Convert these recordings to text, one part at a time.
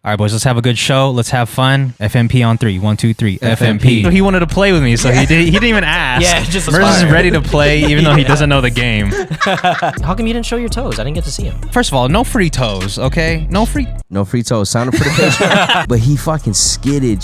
All right, boys, let's have a good show. Let's have fun. FMP on 3. 1, 2, 3. FMP. He wanted to play with me, so he didn't even ask. Yeah, just Merz is ready to play, even though he doesn't know the game. How come you didn't show your toes? I didn't get to see him. First of all, no free toes, okay? No free toes. Sign up for the page. But he fucking skidded.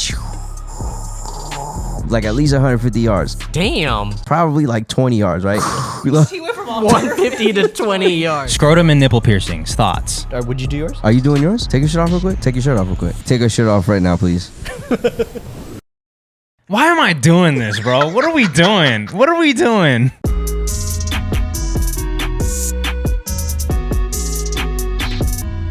Like at least 150 yards. Damn. Probably like 20 yards, right? He went from 150 to 20 yards. Scrotum and nipple piercings. Thoughts? Would you do yours? Are you doing yours? Take your shirt off real quick. Take your shirt off real quick. Take your shirt off right now, please. Why am I doing this, bro? What are we doing? What are we doing?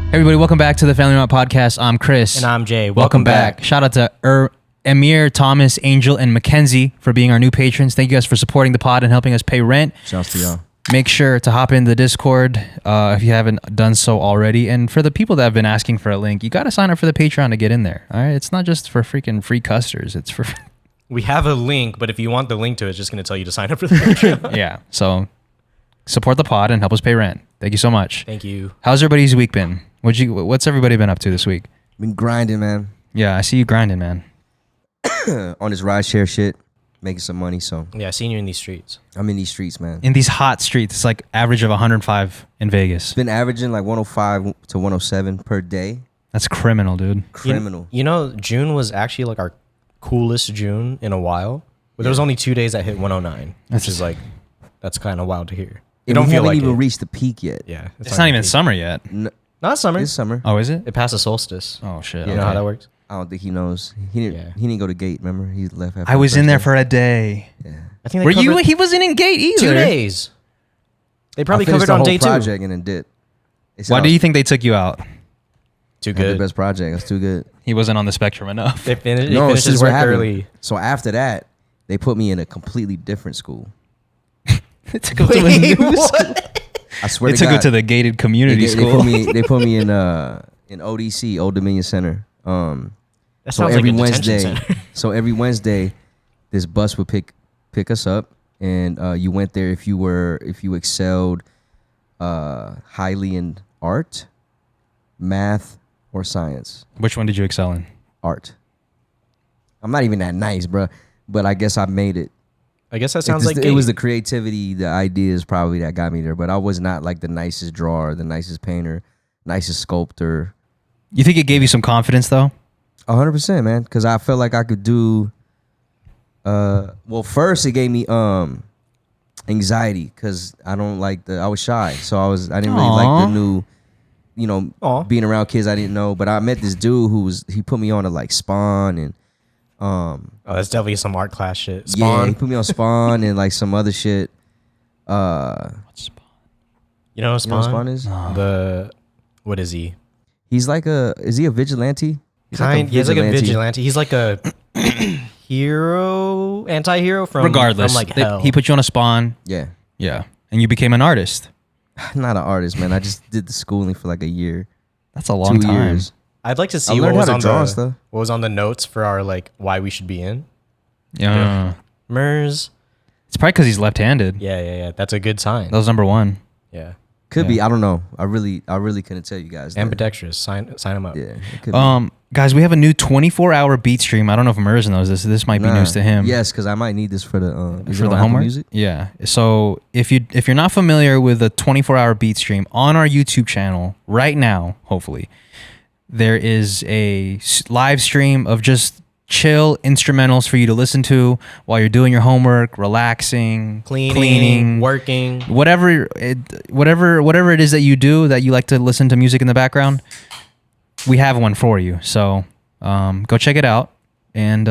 Hey everybody, welcome back to the Family Mart Podcast. I'm Chris. And I'm Jay. Welcome back. Shout out to Amir, Thomas, Angel, and Mackenzie for being our new patrons. Thank you guys for supporting the pod and helping us pay rent. Shouts to y'all. Make sure to hop in the Discord if you haven't done so already. And for the people that have been asking for a link, you got to sign up for the Patreon to get in there. All right, it's not just for freaking free custers. It's for. We have a link, but if you want the link to it, it's just going to tell you to sign up for the Patreon. Yeah. So support the pod and help us pay rent. Thank you so much. Thank you. How's everybody's week been? What's everybody been up to this week? Been grinding, man. Yeah, I see you grinding, man. On this rideshare shit, making some money. So yeah, I seen you in these streets. I'm in these streets, man. In these hot streets, it's like average of 105 in Vegas. Been averaging like 105 to 107 per day. That's criminal, dude. Criminal. You know, June was actually like our coolest June in a while. But there was only 2 days that hit 109, which is like, that's kind of wild to hear. We haven't even reached the peak yet. Yeah. It's not even summer yet. Not summer. It's summer. Oh, is it? It passed the solstice. Oh, shit. You know how that works? I don't think he knows. He didn't go to G.A.T.E, remember? He left after I was in there day. for a day. Yeah. I think Were you? He wasn't in G.A.T.E either. 2 days. They probably I covered the on whole day 2. project and then did. Why do you think they took you out? Too The good. best project. That's too good. He wasn't on the spectrum enough. They finished this his is what work happened. early. So after that, they put me in a completely different school. They took him to a new school. I swear They to took God. him to the gated community school. They put me in ODC, Old Dominion Center. That So sounds every like a detention Wednesday, center. every Wednesday, this bus would pick us up, and you went there if you excelled highly in art, math, or science. Which one did you excel in? Art. I'm not even that nice, bro, but I guess I made it. I guess that sounds like it was the creativity, the ideas probably that got me there, but I was not like the nicest drawer, the nicest painter, nicest sculptor. You think it gave you some confidence though? 100%, man, because I felt like I could do. Well, first it gave me anxiety because I don't like I was shy, so I didn't really like the new, being around kids I didn't know. But I met this dude he put me on to like Spawn and that's definitely some art class shit. yeah, Spawn. he put me on Spawn and like some other shit. What's Spawn? You know what Spawn? Spawn is? What is he? He's like is he a vigilante? He's like a vigilante. He's like a hero, anti-hero from Regardless, like hell. he put you on a Spawn. Yeah. Yeah, and you became an artist. Not an artist, man. I just did the schooling for like a year. That's a long 2 time. years. I'd like to I see learned what how to draw and stuff. was on the notes for our like why we should be in. Yeah. Merz. It's probably because he's left-handed. Yeah. That's a good sign. That was number one. Yeah. Could be. I don't know. I really couldn't tell you guys. Ambidextrous. Sign him up. Yeah. It could be. Guys, we have a new 24-hour beat stream. I don't know if Merz knows this. This might be news to him. Yes, because I might need this for the for the homework. Music? Yeah. So if you're not familiar with a 24-hour beat stream on our YouTube channel right now, hopefully there is a live stream of just chill instrumentals for you to listen to while you're doing your homework, relaxing, cleaning, working, whatever it is that you do that you like to listen to music in the background. We have one for you, so go check it out and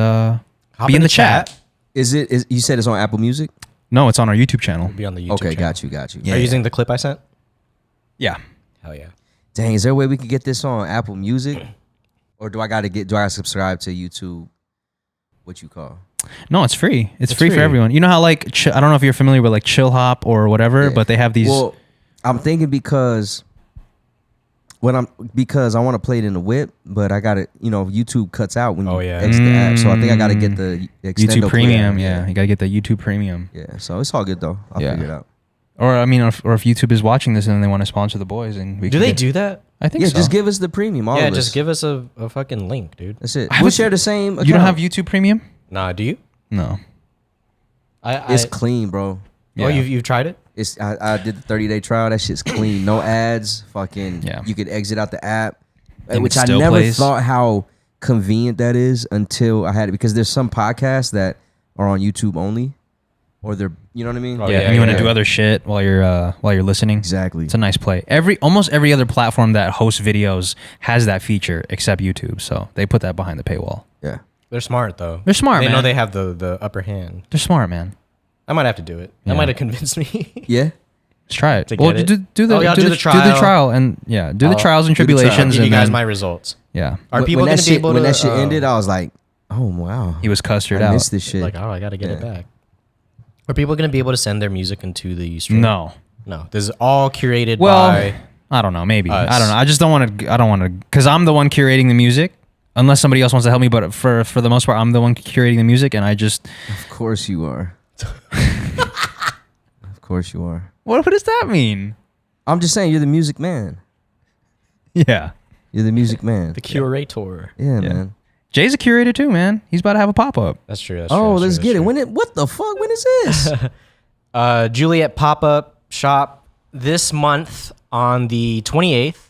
be in the chat. Is you said it's on Apple Music? No, it's on our YouTube channel. Be on the YouTube Okay, channel. got you. Yeah. Are you using the clip I sent? Yeah. Hell yeah. Dang, is there a way we can get this on Apple Music, or do I gotta subscribe to YouTube? What you call? No, it's free. It's free for everyone. You know how like I don't know if you're familiar with like Chill Hop or whatever, but they have these. Well, I'm thinking because I want to play it in the whip, but I got to, YouTube cuts out when you exit the app. So I think I got to get the YouTube Extendo Premium. player. Yeah, you got to get the YouTube Premium. Yeah, so it's all good though. I'll figure it out. Or I mean, or if YouTube is watching this and they want to sponsor the boys, and we Do they do that? I think Yeah, so. just give us the premium. All Yeah, of us. just give us a fucking link, dude. That's it. I We'll would- share the same account. You don't have YouTube Premium? Nah, do you? No. It's clean, bro. Yeah. Oh, you've tried it? It's I did the 30-day trial. That shit's clean. No ads. Fucking. Yeah. You could exit out the app, And which it I still never plays. thought how convenient that is until I had it, because there's some podcasts that are on YouTube only, or they're, you know what I mean? Oh, Yeah, yeah, and you want to yeah. do other shit while you're listening. Exactly. It's a nice play. Almost every other platform that hosts videos has that feature except YouTube, so they put that behind the paywall. Yeah. They're smart though. They're smart, They man. know they have the upper hand. They're smart, man. I might have to do it. Yeah. That might have convinced me. Yeah. Let's try it. To Well, get do it? the Oh, yeah, do do the the trial. trial and do the I'll trials and do the trial. tribulations, Give you and guys then my results. yeah. Are people when going that to be shit, able to? when that shit ended, I was like, oh wow. He was custard I out. missed this shit. Like, oh, I got to get it Yeah. back. Are people going to be able to send their music into the stream? No. No. This is all curated Well, by. I don't know. Maybe us. I don't know. I just don't want to. I don't want to because I'm the one curating the music. Unless somebody else wants to help me, but for the most part, I'm the one curating the music, and I just. Of course you are. Of course you are. What does that mean? I'm just saying, you're the music man. Yeah. You're the music man. The curator. Yeah, Yeah. man. Jay's a curator too, man. He's about to have a pop up. That's true. That's Oh, true, let's get it. What the fuck? When is this? Juliet Pop Up shop this month on the 28th.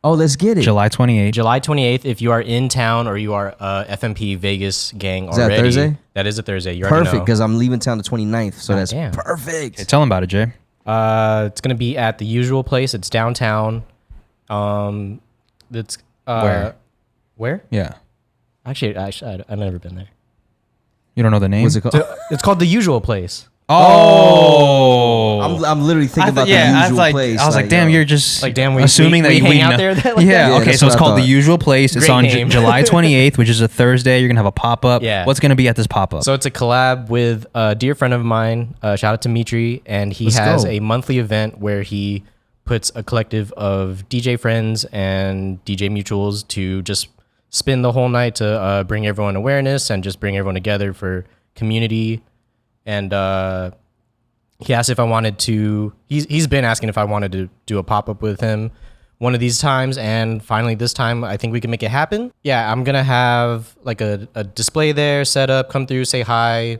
Oh, let's get it. July 28th. July 28th, if you are in town or you are FMP Vegas gang Is that already. Thursday? That is a Thursday. You already Perfect, know. because I'm leaving town the 29th, so that's damn. perfect. Okay, tell him about it, Jay. It's going to be at the usual place. It's downtown. It's Where? Where? Yeah. Actually, I've never been there. You don't know the name? What's it called? It's called the usual place. Oh. I'm literally thinking about the I usual was like, place. I was like, damn, yo. you're just Like, damn, we assuming that hang we out know. there like yeah, that? okay, that's so what it's I called The thought. Usual Place. It's Great on name. July 28th, which is a Thursday. You're going to have a pop-up. Yeah. What's going to be at this pop-up? So it's a collab with a dear friend of mine. Shout out to Mitri, and he Let's has go. a monthly event where he puts a collective of DJ friends and DJ mutuals to just spend the whole night to bring everyone awareness and just bring everyone together for community. And he asked if I wanted to. He's been asking if I wanted to do a pop up with him one of these times, and finally this time I think we can make it happen. Yeah, I'm gonna have like a display there set up. Come through, say hi,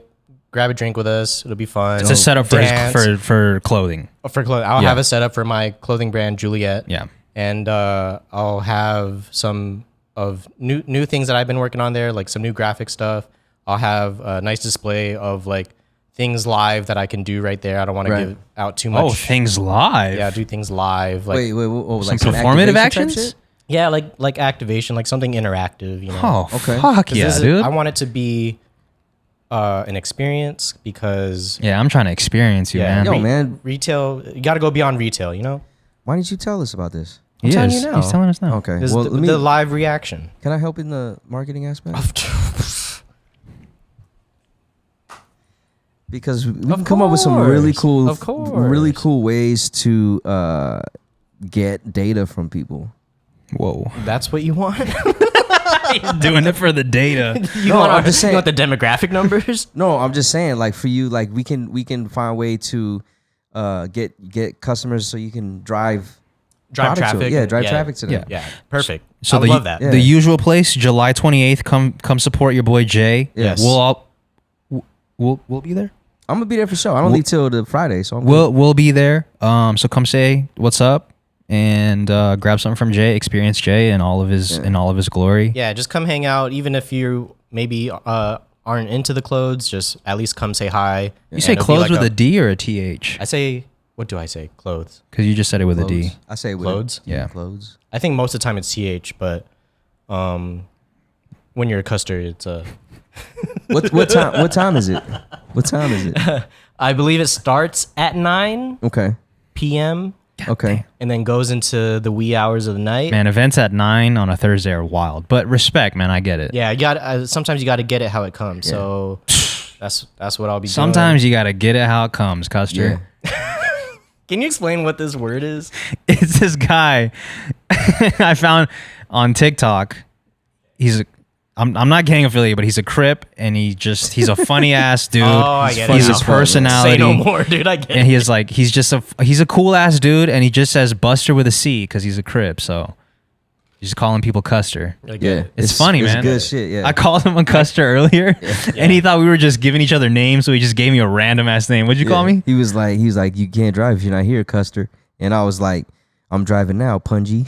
grab a drink with us. It'll be fun. it's a setup Dance. for clothing. For clothing. I'll Yeah. have a setup for my clothing brand Juliet. Yeah. And I'll have some of new things that I've been working on there, like some new graphic stuff. I'll have a nice display of like things live that I can do right there. I don't want Right. to give out too much. Oh, things live. Yeah, do things live. Like Wait, Some like performative activation type actions? shit? yeah, like activation, like something interactive. You know. Oh, Okay. fuck 'Cause yeah, this is- dude. I want it to be an experience because Yeah, I'm trying to experience you, Yeah. man. Yo, man, retail. You got to go beyond retail. You know. why didn't you tell us about this? He telling is. you now. He's telling us now. Okay, This is well, the live reaction. can I help in the marketing aspect? Because we can Of come up with some really course. cool, Of really course. cool ways to get data from people. Whoa. That's what you want. He's doing it for the data. You No, want I'm just saying- You want the demographic numbers? No, I'm just saying, like for you, like we can find a way to get customers so you can drive Drive product to traffic. it. Yeah, drive traffic to them. Yeah, perfect. So I would love that. Yeah. The Usual Place, July 28th. Come support your boy Jay. Yes. We'll be there. I'm gonna be there for sure. I don't leave till the Friday, so I'm We'll be there. So come say what's up and grab something from Jay. Experience Jay in all of his glory. Yeah, just come hang out. Even if you maybe aren't into the clothes, just at least come say hi. You say And it'll be clothes like with a D or a TH? I say, what do I say? Clothes. Because you just said it with a D. Clothes. I say with Clothes? Yeah. clothes. I think most of the time it's CH, but when you're a custard, it's What time is it? What time is it? I believe it starts at 9 Okay. p.m. Okay. and then goes into the wee hours of the night. Man, events at 9 on a Thursday are wild. But respect, man. I get it. Yeah, you got. Sometimes you got to get it how it comes. So that's what I'll be doing. Sometimes you got to get it how it comes, Custer. Yeah. Can you explain what this word is? It's this guy I found on TikTok. I'm not gang affiliated, but he's a Crip, and he's a funny ass dude. Oh, I get it. He's He's a a personality. Say no more, dude. I get And it. he's a cool ass dude, and he just says Buster with a C because he's a Crip. So he's just calling people Custer. I get Yeah, it. It's funny, man. Good shit. Yeah, I called him a Custer earlier, and he thought we were just giving each other names, so he just gave me a random ass name. What'd you call me? He was like, you can't drive if you're not here, Custer. And I was like, I'm driving now, Punji.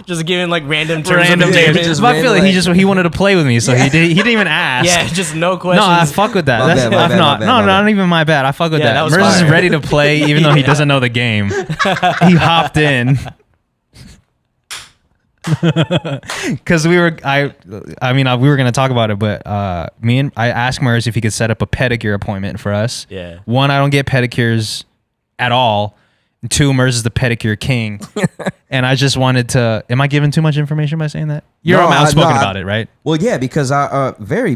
Just giving like random terms Random of names. endearment. Just But I feel like random, he wanted to play with me, so he didn't even ask. Yeah, just no No, questions. I fuck with that. My That's bad, my I'm bad, not. my bad, No, my not even my bad. I fuck with Yeah, that. that was Merz is fire. ready to play, even though he doesn't know the game. He hopped in because we were gonna talk about it, but I asked Merz if he could set up a pedicure appointment for us. Yeah. One, I don't get pedicures at all. And two, Merz is the pedicure king, and I just wanted to. Am I giving too much information by saying that? You're No, outspoken no, about it, right? Well, yeah, because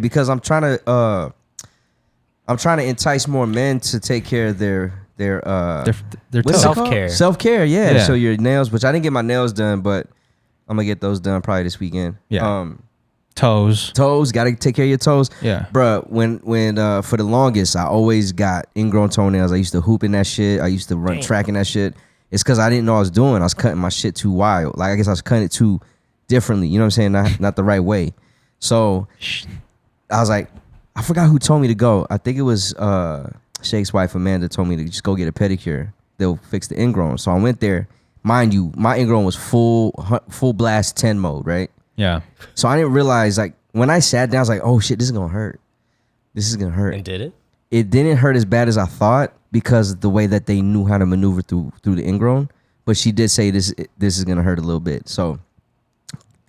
because I'm trying to entice more men to take care of their Their what's it toes. called? Self-care. Self-care, yeah. Yeah. So your nails, which I didn't get my nails done, but I'm gonna get those done probably this weekend. Yeah. Toes. Toes, gotta take care of your toes. Yeah. Bruh, when for the longest, I always got ingrown toenails. I used to hoop in that shit. I used to run track in that shit. It's because I didn't know what I was doing. I was cutting my shit too wild. Like, I guess I was cutting it too differently. You know what I'm saying? Not the right way. So I was like, I forgot who told me to go. I think it was Shake's wife, Amanda, told me to just go get a pedicure. They'll fix the ingrown. So I went there. Mind you, my ingrown was full blast 10 mode, right? Yeah. So I didn't realize, like, when I sat down, I was like, oh shit, this is gonna hurt. This is gonna hurt. And did it? It didn't hurt as bad as I thought because of the way that they knew how to maneuver through the ingrown. But she did say this is gonna hurt a little bit. So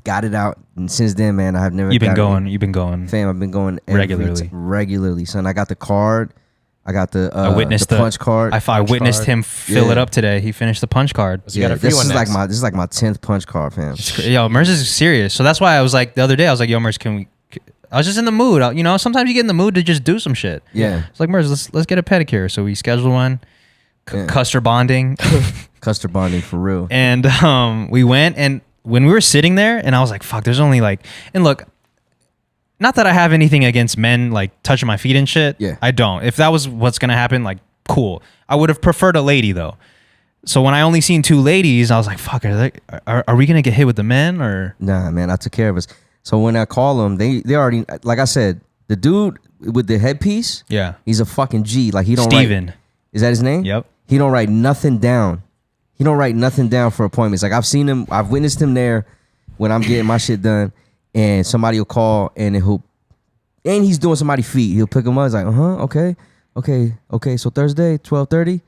got it out, and since then, man, I've never. You've been going. Fam, I've been going Regularly. son. I got the card. I got the I witnessed the punch card. I witnessed him fill it up today. He finished the punch card. So you got a free this one is next. this is like my 10th punch card, fam. Yo, Merz is serious. So that's why I was like the other day. I was like, yo, Merz, I was just in the mood. You know, sometimes you get in the mood to just do some shit. Yeah. It's like, Merz, let's get a pedicure. So we scheduled one. Yeah. Custer bonding. Custer bonding for real. And we went, and when we were sitting there, and I was like, fuck, there's only like, and look, not that I have anything against men like touching my feet and shit. Yeah. I don't. If that was what's gonna happen, like, cool. I would have preferred a lady though. So when I only seen two ladies, I was like, fuck, are we gonna get hit with the men or? Nah, man, I took care of us. So when I call them, they already, like I said, the dude with the headpiece, Yeah. he's a fucking G. Like, he don't Steven. write. Is that his name? Yep. He don't write nothing down. He don't write nothing down for appointments. Like, I've seen him, I've witnessed him there when I'm getting my shit done, and somebody will call and he's doing somebody's feet. He'll pick them up. He's like, okay. So Thursday, 12:30.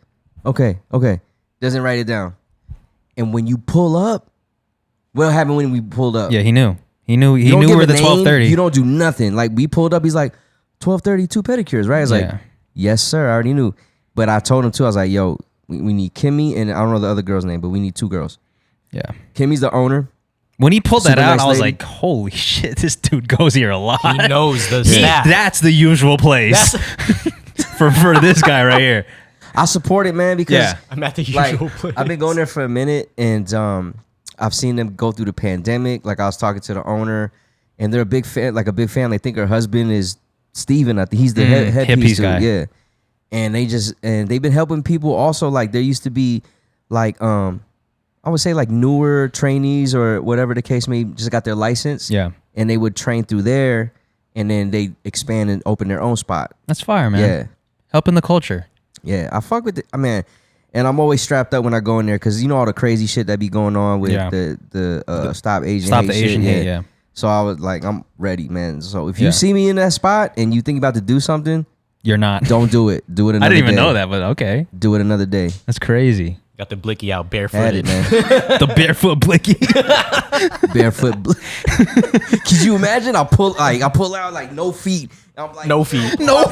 Okay. Doesn't write it down. And when you pull up, what happened when we pulled up? Yeah, he knew. He knew You don't give where a the name, 12:30. You don't do nothing. Like, we pulled up, he's like, 12:30, 2 pedicures, right? I was like, Yeah. yes, sir. I already knew. But I told him too, I was like, yo, we need Kimmy, and I don't know the other girl's name, but we need 2 girls. Yeah. Kimmy's the owner. When he pulled that Super out, nice I was lady. like, holy shit, this dude goes here a lot. He knows the staff. That's the usual place for this guy right here. I support it, man, because Yeah. I'm at the like, usual place. I've been going there for a minute, and I've seen them go through the pandemic. Like, I was talking to the owner, and they're a big fan. I think her husband is Steven. I think he's the headpiece headpiece dude. guy. Yeah, and they've been helping people. Also, like, there used to be like I would say like newer trainees or whatever the case may be, just got their license. Yeah. And they would train through there, and then they expand and open their own spot. That's fire, man. Yeah. Helping the culture. Yeah, I fuck with I mean, and I'm always strapped up when I go in there because you know all the crazy shit that be going on with Yeah. the Stop Asian Stop Hate the Asian shit. hate, yeah. So I was like, I'm ready, man. So if you Yeah. see me in that spot and you think about to do something, You're not. don't do it. Do it another day. I didn't even know that, but okay. Do it another day. That's crazy. Got the blicky out Had barefooted. it, man. The barefoot blicky. Barefoot. Could you imagine? I pull out like no feet. I'm like No feet. No.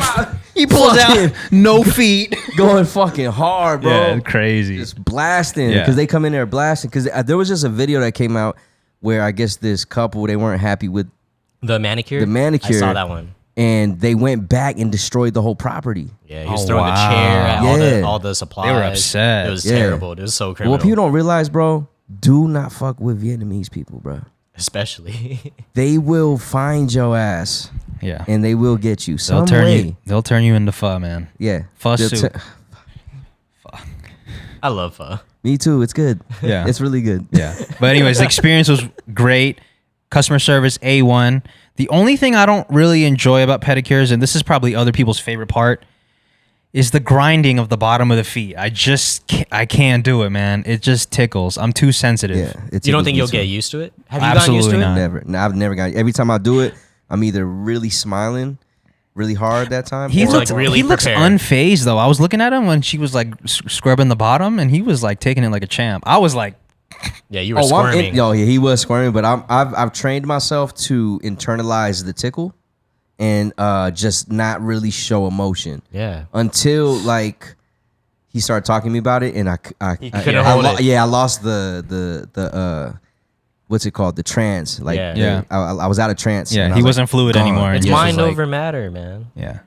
He pulls Fucking out no feet. going fucking hard, bro. Yeah, crazy. Just blasting Yeah. because they come in there blasting. Because there was just a video that came out where I guess this couple, they weren't happy with The manicure? The manicure. I saw that one. and they went back and destroyed the whole property. Yeah, he was Oh, throwing the wow. chair at Yeah. all the supplies. They were upset. It was Yeah. terrible. It was so criminal. What people don't realize, bro, do not fuck with Vietnamese people, bro. especially. They will find your ass. Yeah. And they will get you some They'll turn way. you. They'll turn you into pho, man. Yeah. Pho They'll soup. I love pho. Me too. It's good. Yeah. It's really good. Yeah. But anyways, the experience was great. Customer service A1. The only thing I don't really enjoy about pedicures, and this is probably other people's favorite part, is the grinding of the bottom of the feet. I can't do it, man. It just tickles. I'm too sensitive. Yeah. You don't think you'll get used to it? Have you Absolutely gotten used to not. it? Never. No, I've never got. Every time I do it, I'm either really smiling, really hard that time. He or looks like really he looks prepared. unfazed though. I was looking at him when she was like scrubbing the bottom, and he was like taking it like a champ. I was like, Yeah, you were squirming. yeah, he was squirming, but I've trained myself to internalize the tickle and just not really show emotion. Yeah. Until like he started talking to me about it, and I couldn't hold it. Yeah, I lost the what's it called? The trance. Like Yeah. I was out of trance. yeah, and I he was wasn't like, fluid gone. anymore. It's and he was mind just like- over matter, man. Yeah,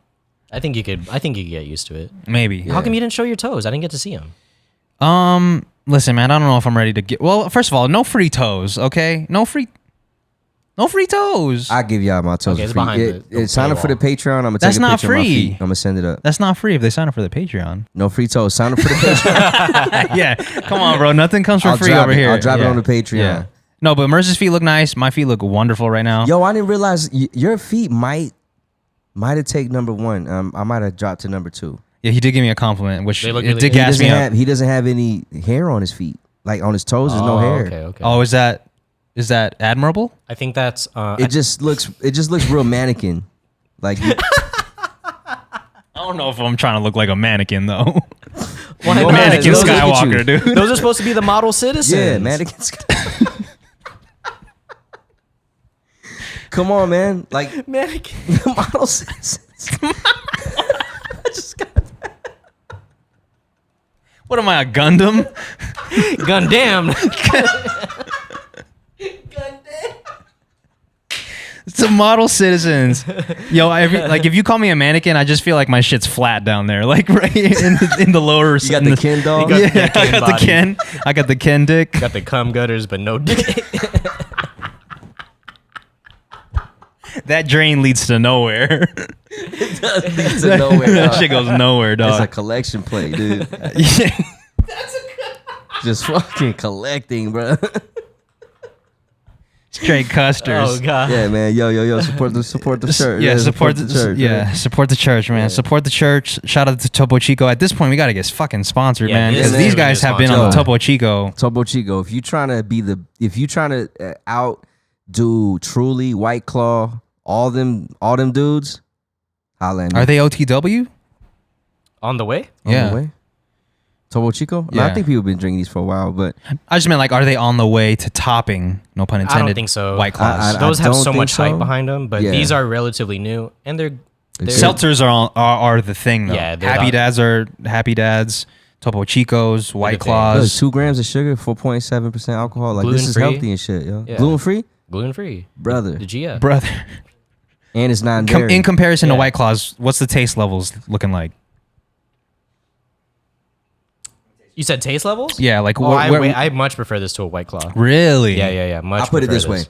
I think you could get used to it. maybe. How come you didn't show your toes? I didn't get to see them. Listen, man, I don't know if I'm ready to get. Well, first of all, no free toes, okay? No free toes. I give y'all my toes Okay, it's for free. behind the Sign up for the Patreon. I'm gonna That's take a not picture of my free. feet. I'm gonna send it up. That's not free if they sign up for the Patreon. No free toes. Sign up for the Patreon. Yeah, come on, bro. Nothing comes for I'll free drop over it. here. I'll drop it Yeah. on the Patreon. Yeah. No, but Merce's feet look nice. My feet look wonderful right now. Yo, I didn't realize your feet might have taken number one. I might have dropped to number two. Yeah, he did give me a compliment, which They look it really did good. gas me up. He doesn't have any hair on his feet. Like on his toes, there's no hair. Okay. Oh, is that admirable? I think that's It just looks real mannequin. Like I don't know if I'm trying to look like a mannequin though. Why No, not? Mannequin Look at Skywalker, you. dude. Those are supposed to be the model citizens. yeah, mannequins. Come on, man. Like Mannequin. the model citizens. What am I, a Gundam? Gundam. It's the model citizens. Yo, if you call me a mannequin, I just feel like my shit's flat down there, like right in the lower. You got the Ken doll. You got- Yeah, I Ken got the body. Ken. I got the Ken dick. Got the cum gutters, but no dick. That drain leads to nowhere. It does lead to nowhere. That dog. shit goes nowhere, It's a dog. collection plate, dude. Yeah. Just fucking collecting, bro. Straight custers. Oh god. Yeah, man. Yo. Support the church. Yeah, support the church. Yeah, man. support the church, man. Yeah. Support the church. Shout out to Topo Chico. At this point, we gotta get fucking sponsored, Yeah, man, this because is these gonna guys be a have been on sponsor. Topo Chico. Topo Chico. If you trying to outdo Truly, White Claw, all them dudes, holla at me. Are they OTW? On the way? On Yeah. the way? Topo Chico? No, Yeah. I think people have been drinking these for a while, but I just meant like, are they on the way to topping? No pun intended. I don't think so. White Claws. I Those have don't so think much hype so. behind them, but Yeah. these are relatively new, and they're Seltzers are the thing though. Yeah, they're Happy not- Dads are Happy Dads. Topo Chicos, White the thing. look, Claws. 2 grams of sugar, 4.7% alcohol. Like this is Gluten-free. healthy and shit, yo. Yeah. Gluten free, gluten free. brother, The G.A.T.E. Brother. and it's non-dairy. In comparison to Yeah. White Claws, what's the taste levels looking like? You said taste levels? Yeah, like Oh, I much prefer this to a White Claw. really? Yeah. Much. I'll put it prefer this way: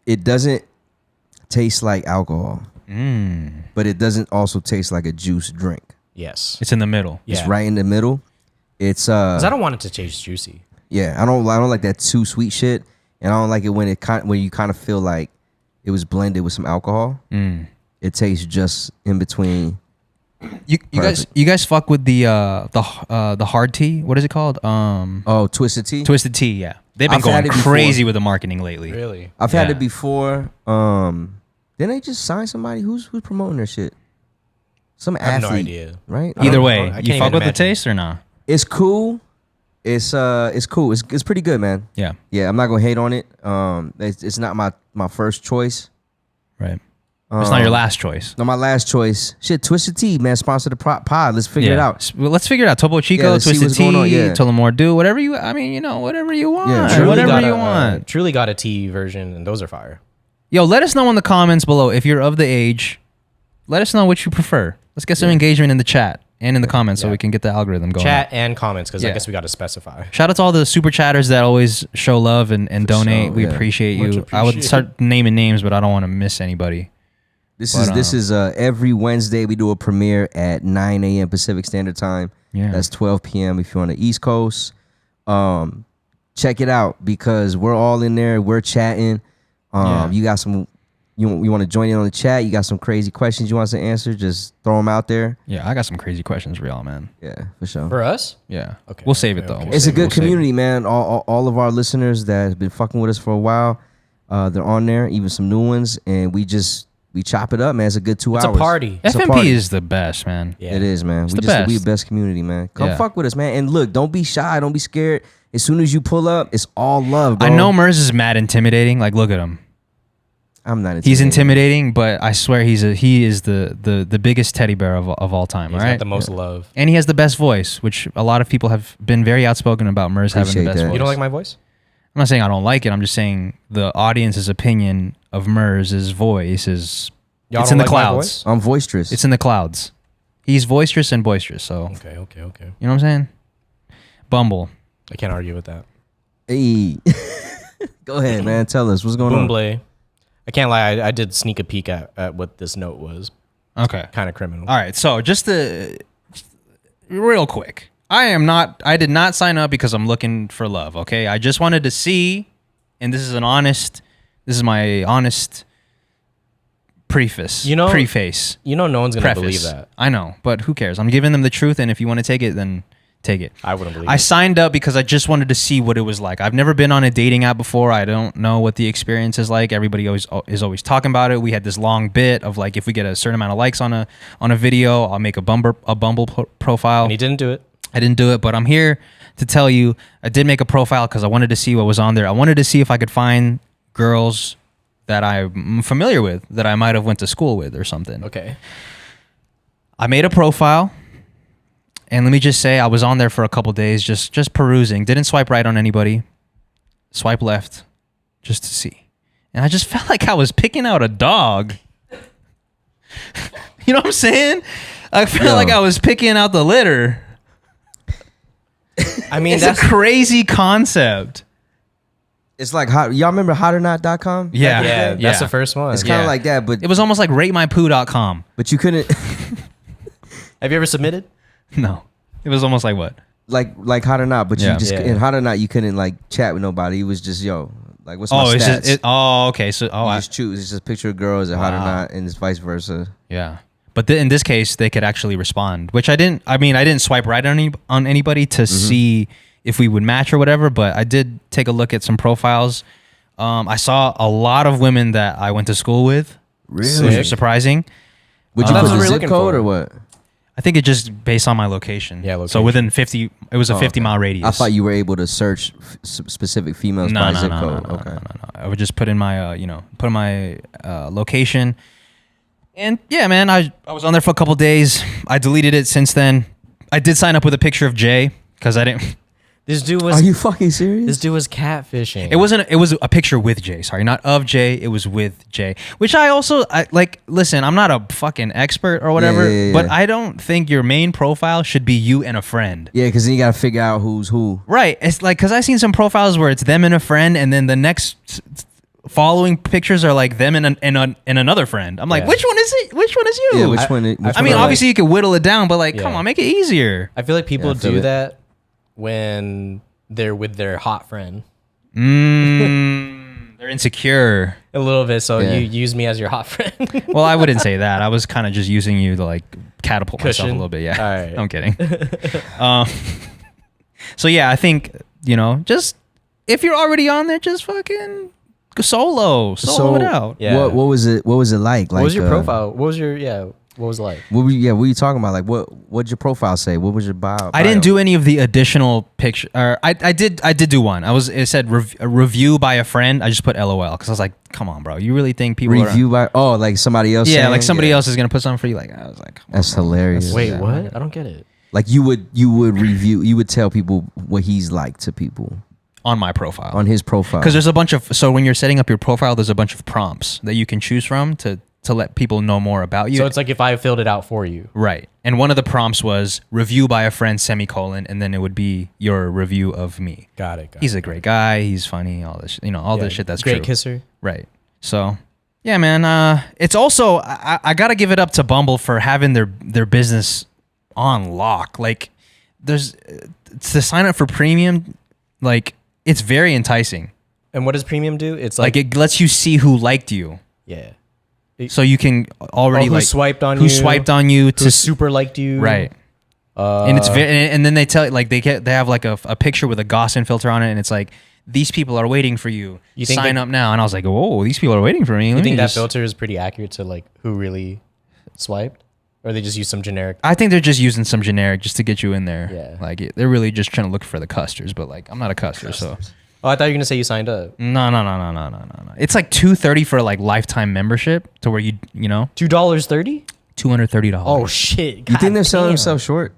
it doesn't taste like alcohol, but it doesn't also taste like a juice drink. Yes. It's in the middle. Yeah. It's right in the middle. It's 'Cause I don't want it to taste juicy. yeah. I don't like that too sweet shit, and I don't like it when you kind of feel like it was blended with some alcohol. It tastes just in between. You guys fuck with the hard tea? What is it called? Oh, Twisted Tea. Twisted Tea. Yeah, they've been I've had going it before. crazy with the marketing lately. Really? I've had Yeah. it before. Didn't they just sign somebody who's promoting their shit? Some I have athlete, no idea. right? I Either don't- way, I can't you fuck even with the imagine. taste or not? It's cool. It's cool. It's pretty good, man. Yeah, Yeah, I'm not gonna hate on it. It's not my first choice. right. It's not your last choice. No, my last choice. Shit, Twisted Tea, man. Sponsor the pod. Let's figure it out. Well, let's figure it out. Topo Chico, Yeah, let's see Twisted what's going on, Tea, yeah. Tullamore Dew, whatever you. I mean, whatever you want. Yeah, Truly whatever got you a, want. Truly got a tea version, and those are fire. Yo, let us know in the comments below if you're of the age. Let us know what you prefer. Let's get some engagement in the chat. and in the comments so we can get the algorithm going. Chat and comments, because I Yeah. guess we got to specify. Shout out to all the super chatters that always show love and donate. sure, We yeah. appreciate Much you. I would start naming names, but I don't want to miss anybody. This is every Wednesday we do a premiere at 9 a.m. Pacific Standard Time. Yeah. That's 12 p.m. if you're on the East Coast. Check it out because we're all in there. We're chatting. You got some. You want to join in on the chat? You got some crazy questions you want us to answer? Just throw them out there. Yeah, I got some crazy questions for y'all, man. Yeah, for sure. For us? Yeah. Okay, We'll save it, okay, though. okay. We'll It's a save it. good We'll save it. community, man. All of our listeners that have been fucking with us for a while, they're on there. Even some new ones, and we chop it up, man. It's a good 2 It's hours. a party. It's a FMP party. is the best, man. Yeah. It is, man. We the the best. best community, man. Come Yeah. fuck with us, man. And look, don't be shy. Don't be scared. As soon as you pull up, it's all love, bro. I know Mers is mad intimidating. Like, look at him. I'm not. He's intimidating, but I swear he is the biggest teddy bear of all time. He's all right, got the most love. and he has the best voice, which a lot of people have been very outspoken about. Mers having the Appreciate best that. voice. You don't like my voice? I'm not saying I don't like it. I'm just saying the audience's opinion of Mers' voice is Y'all it's don't in the like my clouds. voice? I'm boisterous. It's in the clouds. He's boisterous and boisterous. So Okay. you know what I'm saying? Bumble. I can't argue with that. Hey. Go ahead, man. Tell us what's going on. Bumble. I can't lie. I did sneak a peek at what this note was. Okay. Kind of criminal. All right. So just real quick. I did not sign up because I'm looking for love. Okay. I just wanted to see, and this is my honest preface. Preface. No one's gonna Preface. believe that. I know, but who cares? I'm giving them the truth, and if you want to take it, then take it. I wouldn't believe I it. signed up because I just wanted to see what it was like. I've never been on a dating app before. I don't know what the experience is like. Everybody is always talking about it. We had this long bit of like, if we get a certain amount of likes on a video, I'll make a Bumble profile. And he didn't do it. I didn't do it, but I'm here to tell you I did make a profile because I wanted to see what was on there. I wanted to see if I could find girls that I'm familiar with, that I might have went to school with or something. Okay. I made a profile, and let me just say I was on there for a couple days just perusing. Didn't swipe right on anybody. Swipe left just to see. And I just felt like I was picking out a dog. You know what I'm saying? I felt like I was picking out the litter. I mean, It's that's a crazy concept. It's like y'all remember hotornot.com? Yeah. that's the first one. It's kind of Yeah. like that, but It was almost like ratemypoo.com. but you couldn't Have you ever submitted? No. It was almost like what? like hot or not, but Yeah. you just Yeah. in hot or not you couldn't like chat with nobody. It was just like what's my Oh, it's stats? just okay. So you just choose. It's just a picture of girls at hot or not, and it's vice versa. yeah. But in this case, they could actually respond, which I didn't. I mean, I didn't swipe right on anybody to see if we would match or whatever. But I did take a look at some profiles. I saw a lot of women that I went to school with, which Sick. was surprising. Would you That's put what the we're zip looking code for. or what? I think it just based on my location. Yeah, So location. within 50, it was a 50-mile radius. I thought you were able to search specific females by zip code. Okay. No. I would just put in my, location. And yeah, man, I was on there for a couple days. I deleted it since then. I did sign up with a picture of Jay because I didn't. This dude Are was you fucking serious? this dude was catfishing. It wasn't. It was a picture with Jay. Sorry, not of Jay. It was with Jay. Which I like. Listen, I'm not a fucking expert or whatever, Yeah. but I don't think your main profile should be you and a friend. Yeah, because then you got to figure out who's who. Right. It's like because I've seen some profiles where it's them and a friend, and then the next following pictures are like them and another friend. I'm like, Yeah. which one is it? Which one is you? Yeah, which one? I mean, obviously you could whittle it down, but like, Yeah. come on, make it easier. I feel like people Yeah, I feel do it. that when they're with their hot friend. They're insecure. A little bit, so Yeah. you use me as your hot friend. Well, I wouldn't say that. I was kind of just using you to like catapult myself a Cushion? little bit. Yeah. All right. I'm kidding. So yeah, I think, just if you're already on there, just fucking go solo it out. Yeah. What was it? What was it like? What was your like, profile? What was your What was it like? What were you talking about? Like what'd your profile say? What was your bio? I didn't do any of the additional picture. Or I did do one. It said a review by a friend. I just put LOL because I was like, come on, bro. You really think people review by like somebody else? Yeah, saying? like somebody else is gonna put something for you. Like I was like, come on, That's bro. hilarious. Wait, Yeah. what? I don't get it. Like you would review. You would tell people what he's like to people On my profile. on his profile. Because there's a bunch of when you're setting up your profile, there's a bunch of prompts that you can choose from to to let people know more about you. So it's like if I filled it out for you. Right. And one of the prompts was review by a friend, semicolon, and then it would be your review of me. Got it. He's a great guy. He's funny. All this, all the shit that's great true. kisser. Right. So, yeah, man. It's also I gotta give it up to Bumble for having their business on lock. Like, there's to sign up for premium. Like, it's very enticing. And what does premium do? It's like it lets you see who liked you. Yeah. So you can already who swiped on you, to super liked you, right? And it's and then they tell you, like they have like a picture with a Gaussian filter on it, and it's like, these people are waiting for you. Sign up now. And I was like, oh, these people are waiting for me. You think that filter is pretty accurate to like who really swiped, or they just use some generic? I think they're just using some generic just to get you in there. Yeah, like they're really just trying to look for the custers, but like I'm not a custer, so. Oh, I thought you were gonna say you signed up. No. It's like $230 for like lifetime membership to where you know $2.30. $230. Oh shit! You think they're selling themselves short?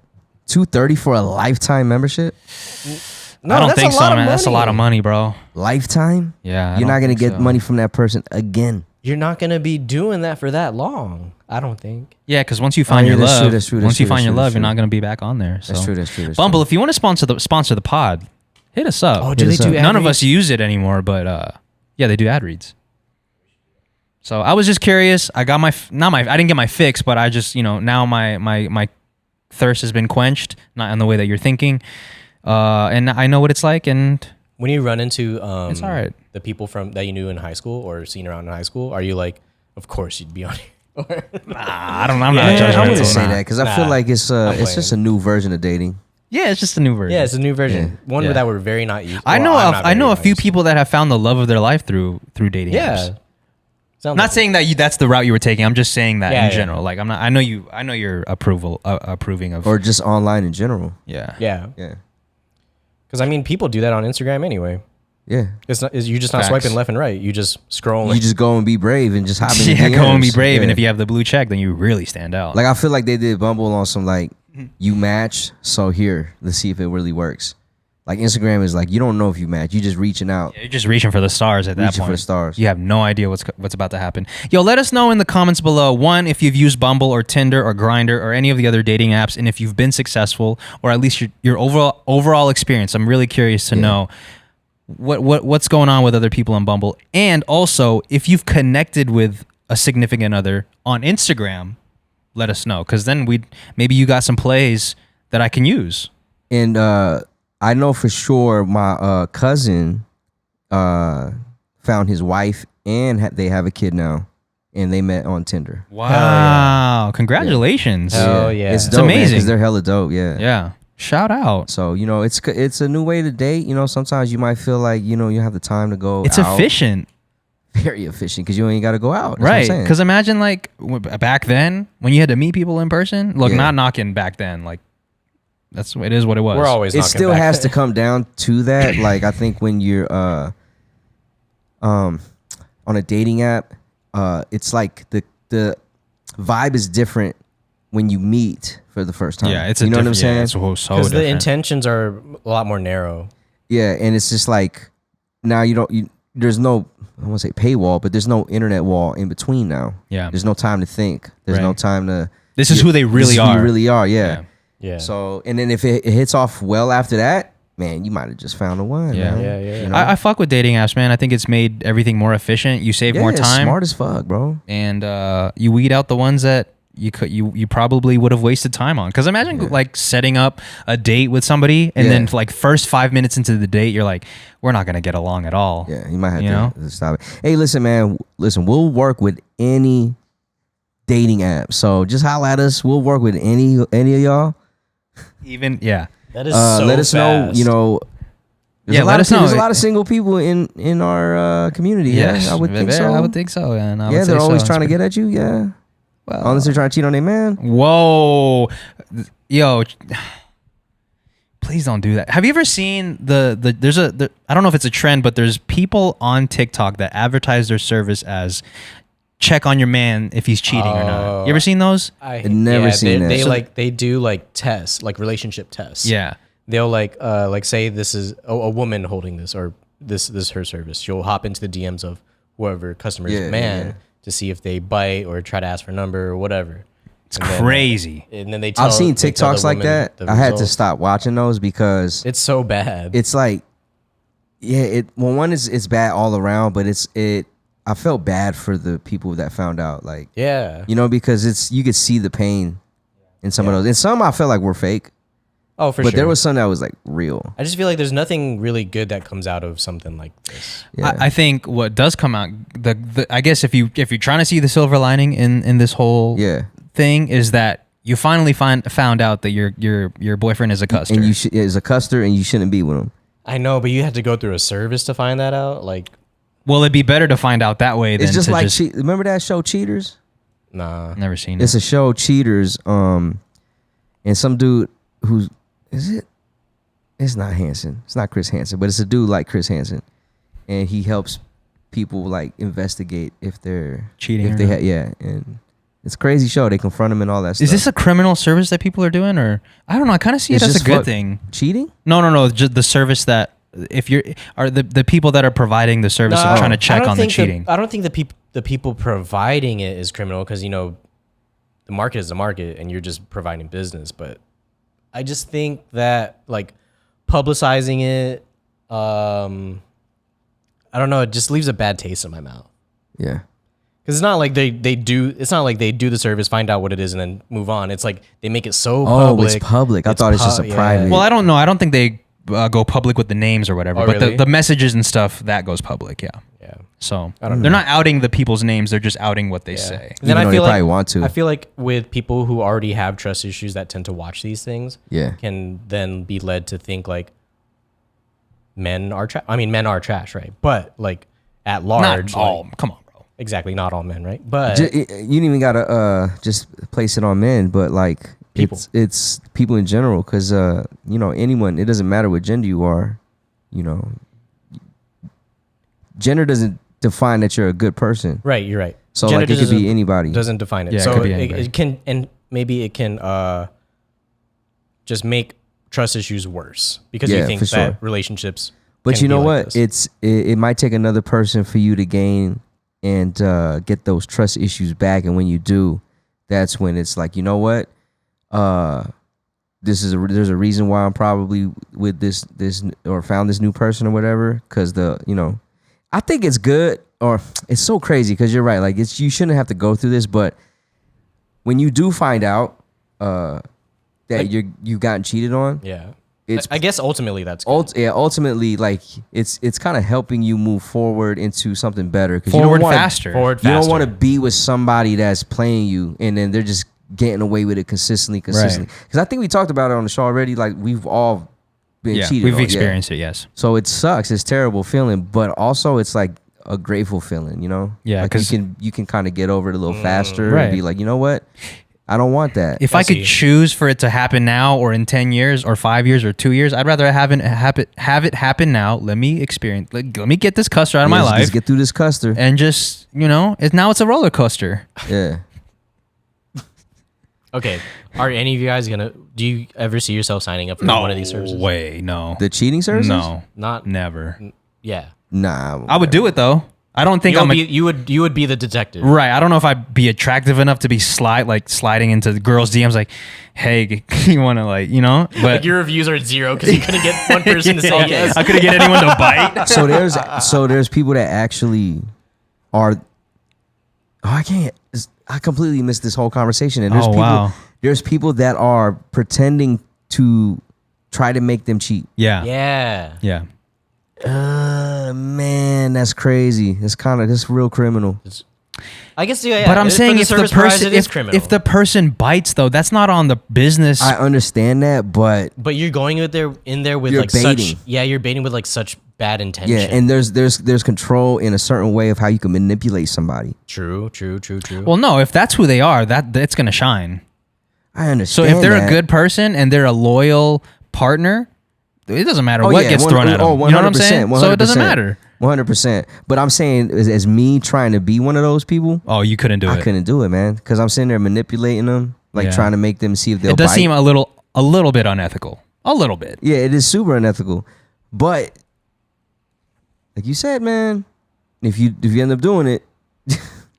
$230 for a lifetime membership? No, I don't think so, man. That's a lot of money, bro. Lifetime? Yeah. You're not gonna get money from that person again. You're not gonna be doing that for that long. I don't think. Yeah, because once you find your love, once you find your love, you're true. not gonna be back on there. So. That's true. Bumble, if you want to sponsor the pod, hit us up. Oh, do they do ad reads? None of us use it anymore, but yeah, they do ad reads. So I was just curious. I got I didn't get my fix, but I just, now my thirst has been quenched, not in the way that you're thinking. And I know what it's like. And when you run into it's all right. The people that you knew in high school or seen around in high school, are you like, of course you'd be on here? Nah, I'm not judgmental. I wouldn't say that because I feel like it's just a new version of dating. Yeah, it's just a new version. Yeah, it's a new version. Yeah. One that we're very not used to. I know a few people that have found the love of their life through dating apps. I'm not saying that that's the route you were taking. I'm just saying that in general. Like I know you're approving of, or just online in general. Yeah. Because I mean, people do that on Instagram anyway. Yeah, you're just not swiping left and right. You just scrolling. You just go and be brave and just hop in. Yeah, go and be brave. And if you have the blue check, then you really stand out. Like I feel like they did Bumble on some like, you match, so here, let's see if it really works. Like Instagram is like, you don't know if you match. You're just reaching out. Yeah, you're just reaching for the stars at that point. Reaching for the stars. You have no idea what's about to happen. Yo, let us know in the comments below, one, if you've used Bumble or Tinder or Grindr or any of the other dating apps, and if you've been successful, or at least your overall experience. I'm really curious to know what's going on with other people on Bumble. And also, if you've connected with a significant other on Instagram, let us know, because then maybe you got some plays that I can use. And I know for sure my cousin found his wife and they have a kid now, and they met on Tinder. Wow! Congratulations! Hell yeah! It's dope, it's amazing because they're hella dope. Yeah. Shout out. So it's a new way to date. Sometimes you might feel like you have the time to go. It's out. Efficient. Very efficient because you ain't got to go out. That's right. Because imagine like back then when you had to meet people in person. Look, not knocking back then. Like it is what it was. We're always. It still has to come down to that. Like I think when you're on a dating app, it's like the vibe is different when you meet for the first time. Yeah, it's you know what I'm saying? It's so because the intentions are a lot more narrow. Yeah, and it's just like now there's no, I won't say paywall, but there's no internet wall in between now. Yeah. There's no time to think. There's no time to. This is who they really are. Who you really are. Yeah. Yeah. So, and then if it hits off well after that, man, you might have just found the one. Yeah. Man. Yeah. I fuck with dating apps, man. I think it's made everything more efficient. You save more time. Smart as fuck, bro. And you weed out the ones that you probably would have wasted time on. Because imagine like setting up a date with somebody and then like first 5 minutes into the date, you're like, we're not gonna get along at all. Yeah, you might have to stop it. Hey, listen, man. We'll work with any dating app. So just holler at us. We'll work with any of y'all. Even that is so let us fast. know. Let us know. There's a lot of single people in our community. Yes, I would think so. I would think so. And they're always trying to get at you. Yeah. Well, unless they're trying to cheat on their man. Whoa, yo. Please don't do that. Have you ever seen there's I don't know if it's a trend, but there's people on TikTok that advertise their service as check on your man if he's cheating or not. You ever seen those? I've never seen that. They do like tests, like relationship tests. Yeah. They'll like say this is a woman holding this, or this is her service. She'll hop into the DMs of whoever customer's man to see if they bite or try to ask for a number or whatever. It's crazy. And then they tell, I've seen they tell TikToks the like woman that. the I had to results. stop watching those because It's so bad. it's like, yeah, one is it's bad all around, but I felt bad for the people that found out, like, yeah. you know, because you could see the pain in some of those, and some I felt like were fake, Oh, for but sure. there was some that was like real. I just feel like there's nothing really good that comes out of something like this. Yeah, I think what does come out, I guess if you're trying to see the silver lining in this whole thing, is that you finally found out that your boyfriend is a cusser. and is a custer, and you shouldn't be with him. I know, but you had to go through a service to find that out. Like, Well, it'd be better to find out that way than It's just to like just remember that show Cheaters? nah. never seen it. It's a show Cheaters, and some dude who's it's not Hansen. It's not Chris Hansen, but it's a dude like Chris Hansen, and he helps people like investigate if they're Cheating If or they not. and it's a crazy show. They confront him and all that stuff. Is this a criminal service that people are doing, or I don't know? I kind of see It's it as a just good thing. cheating? No. Just the service that if you're are the people that are providing the service No, are trying to check I don't on the think cheating. I don't think the people providing it is criminal because, you know, the market is the market and you're just providing business. But I just think that, like, publicizing it, I don't know, it just leaves a bad taste in my mouth. Yeah. Because it's not like they do. It's not like they do the service, find out what it is, and then move on. It's like they make it so public. It's public. I thought it's just a yeah. private. Well, I don't know. I don't think they go public with the names or whatever, Oh, but really? the messages and stuff that goes public. Yeah. Yeah. So I don't they're know. not outing the people's names; they're just outing what they Yeah. say. And then Even I though feel they like probably want to. I feel like with people who already have trust issues that tend to watch these things, Yeah. can then be led to think like men are trash. I mean, men are trash, right? But like at large, Not all. like, Come on, bro. exactly, not all men, right? But You didn't even gotta just place it on men, but like People. It's people in general, because you know, anyone. It doesn't matter what gender you are. You know, gender doesn't define that you're a good person. right, you're right. So Gender like it could doesn't- be anybody. doesn't define it. Yeah, it so could be it anybody. can, and maybe it can just make trust issues worse because Yeah, you think for that sure. relationships. But can you know be like what? this. It might take another person for you to gain and get those trust issues back. And when you do, that's when it's like, you know what? There's a reason why I'm probably with this or found this new person or whatever. Because I think it's good, or it's so crazy because you're right. Like you shouldn't have to go through this, but when you do find out that Like- you've gotten cheated on, Yeah, it's I guess ultimately that's good. ultimately, like it's kind of helping you move forward into something better, because Forward faster. Forward You don't faster. want to be with somebody that's playing you and then they're just getting away with it consistently. Because I think we talked about it on the show already. Like we've all been Yeah, cheated we've on. experienced it. Yes. So it sucks. It's a terrible feeling, but also it's like a grateful feeling. You know? Yeah, like 'cause- you can kind of get over it a little faster Right. and be like, you know what? I don't want that. If I I could see. choose for it to happen now, or in 10 years, or 5 years, or 2 years, I'd rather have it happen now. Let me experience. Let me get this custer out of my Just life, get through this custer. and just now it's a roller coaster. Yeah. Okay, are any of you guys gonna? Do you ever see yourself signing up for one of these services? way, no, The cheating services? no, Not. never. Yeah. Nah. I would do it though. I don't think You would be the detective. right. I don't know if I'd be attractive enough to be sliding into the girls' DMs like, hey, you want to but Like your reviews are at 0 because you couldn't get one person to say yes. I couldn't get anyone to bite. So there's people that actually are. I can't. I completely missed this whole conversation. And there's people that are pretending to try to make them cheat. Yeah. Yeah. Man, that's crazy. That's real criminal. I guess. Yeah. But I'm saying for if the service providers, person it is criminal. if the person bites though, that's not on the business. I understand that, but But you're going in there with You're like baiting. such. Yeah, you're baiting with like such bad intention. yeah, and there's control in a certain way of how you can manipulate somebody. True. well, no, if that's who they are, that's gonna shine. I So understand. if they're that. a good person and they're a loyal partner, it doesn't matter what gets thrown at them. Oh, 100%, You know what I'm saying? So it doesn't 100%. matter. 100%. But I'm saying, as me trying to be one of those people, Oh, you couldn't do I it. couldn't do it, man, because I'm sitting there manipulating them, like Yeah. trying to make them see if they'll It does bite. seem a little bit unethical. A little bit. Yeah, it is super unethical. But like you said, man, if you end up doing it,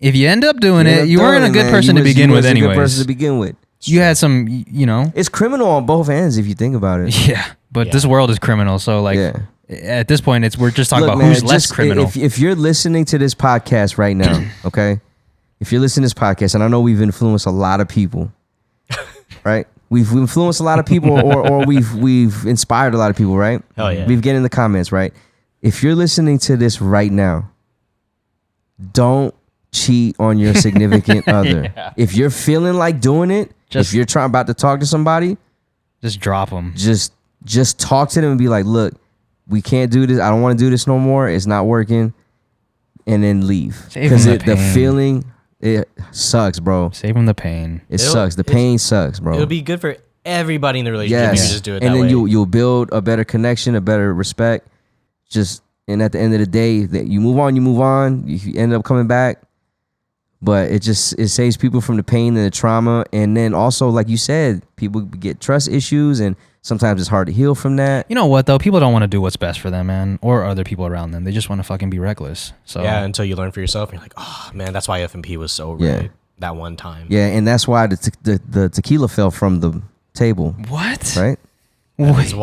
If you end up doing it, you weren't a good person to begin with anyways. A good person to begin with. You had some, you know. It's criminal on both ends if you think about it. Yeah, but this world is criminal. So like, at this point, we're just talking about who's less criminal. If you're listening to this podcast right now, okay? If you're listening to this podcast, and I know we've influenced a lot of people, right? We've influenced a lot of people, or we've inspired a lot of people, right? Hell yeah. We've get in the comments, right? If you're listening to this right now, don't cheat on your significant other. If you're feeling like doing it, if you're about to talk to somebody, just drop them. Just talk to them and be like, look, we can't do this. I don't want to do this no more. It's not working. And then leave. Because the feeling, it sucks, bro. Save them the pain. It sucks. The pain sucks, bro. It'll be good for everybody in the relationship if you just do it that way. And then you'll build a better connection, a better respect. And at the end of the day, that you move on, you end up coming back. But it saves people from the pain and the trauma. And then also, like you said, people get trust issues, and sometimes it's hard to heal from that. You know what, though? People don't want to do what's best for them, man, or other people around them. They just want to fucking be reckless. So yeah, until you learn for yourself, and you're like, oh, man, that's why FMP was so right that one time. Yeah, and that's why the tequila fell from the table. What? Right? That is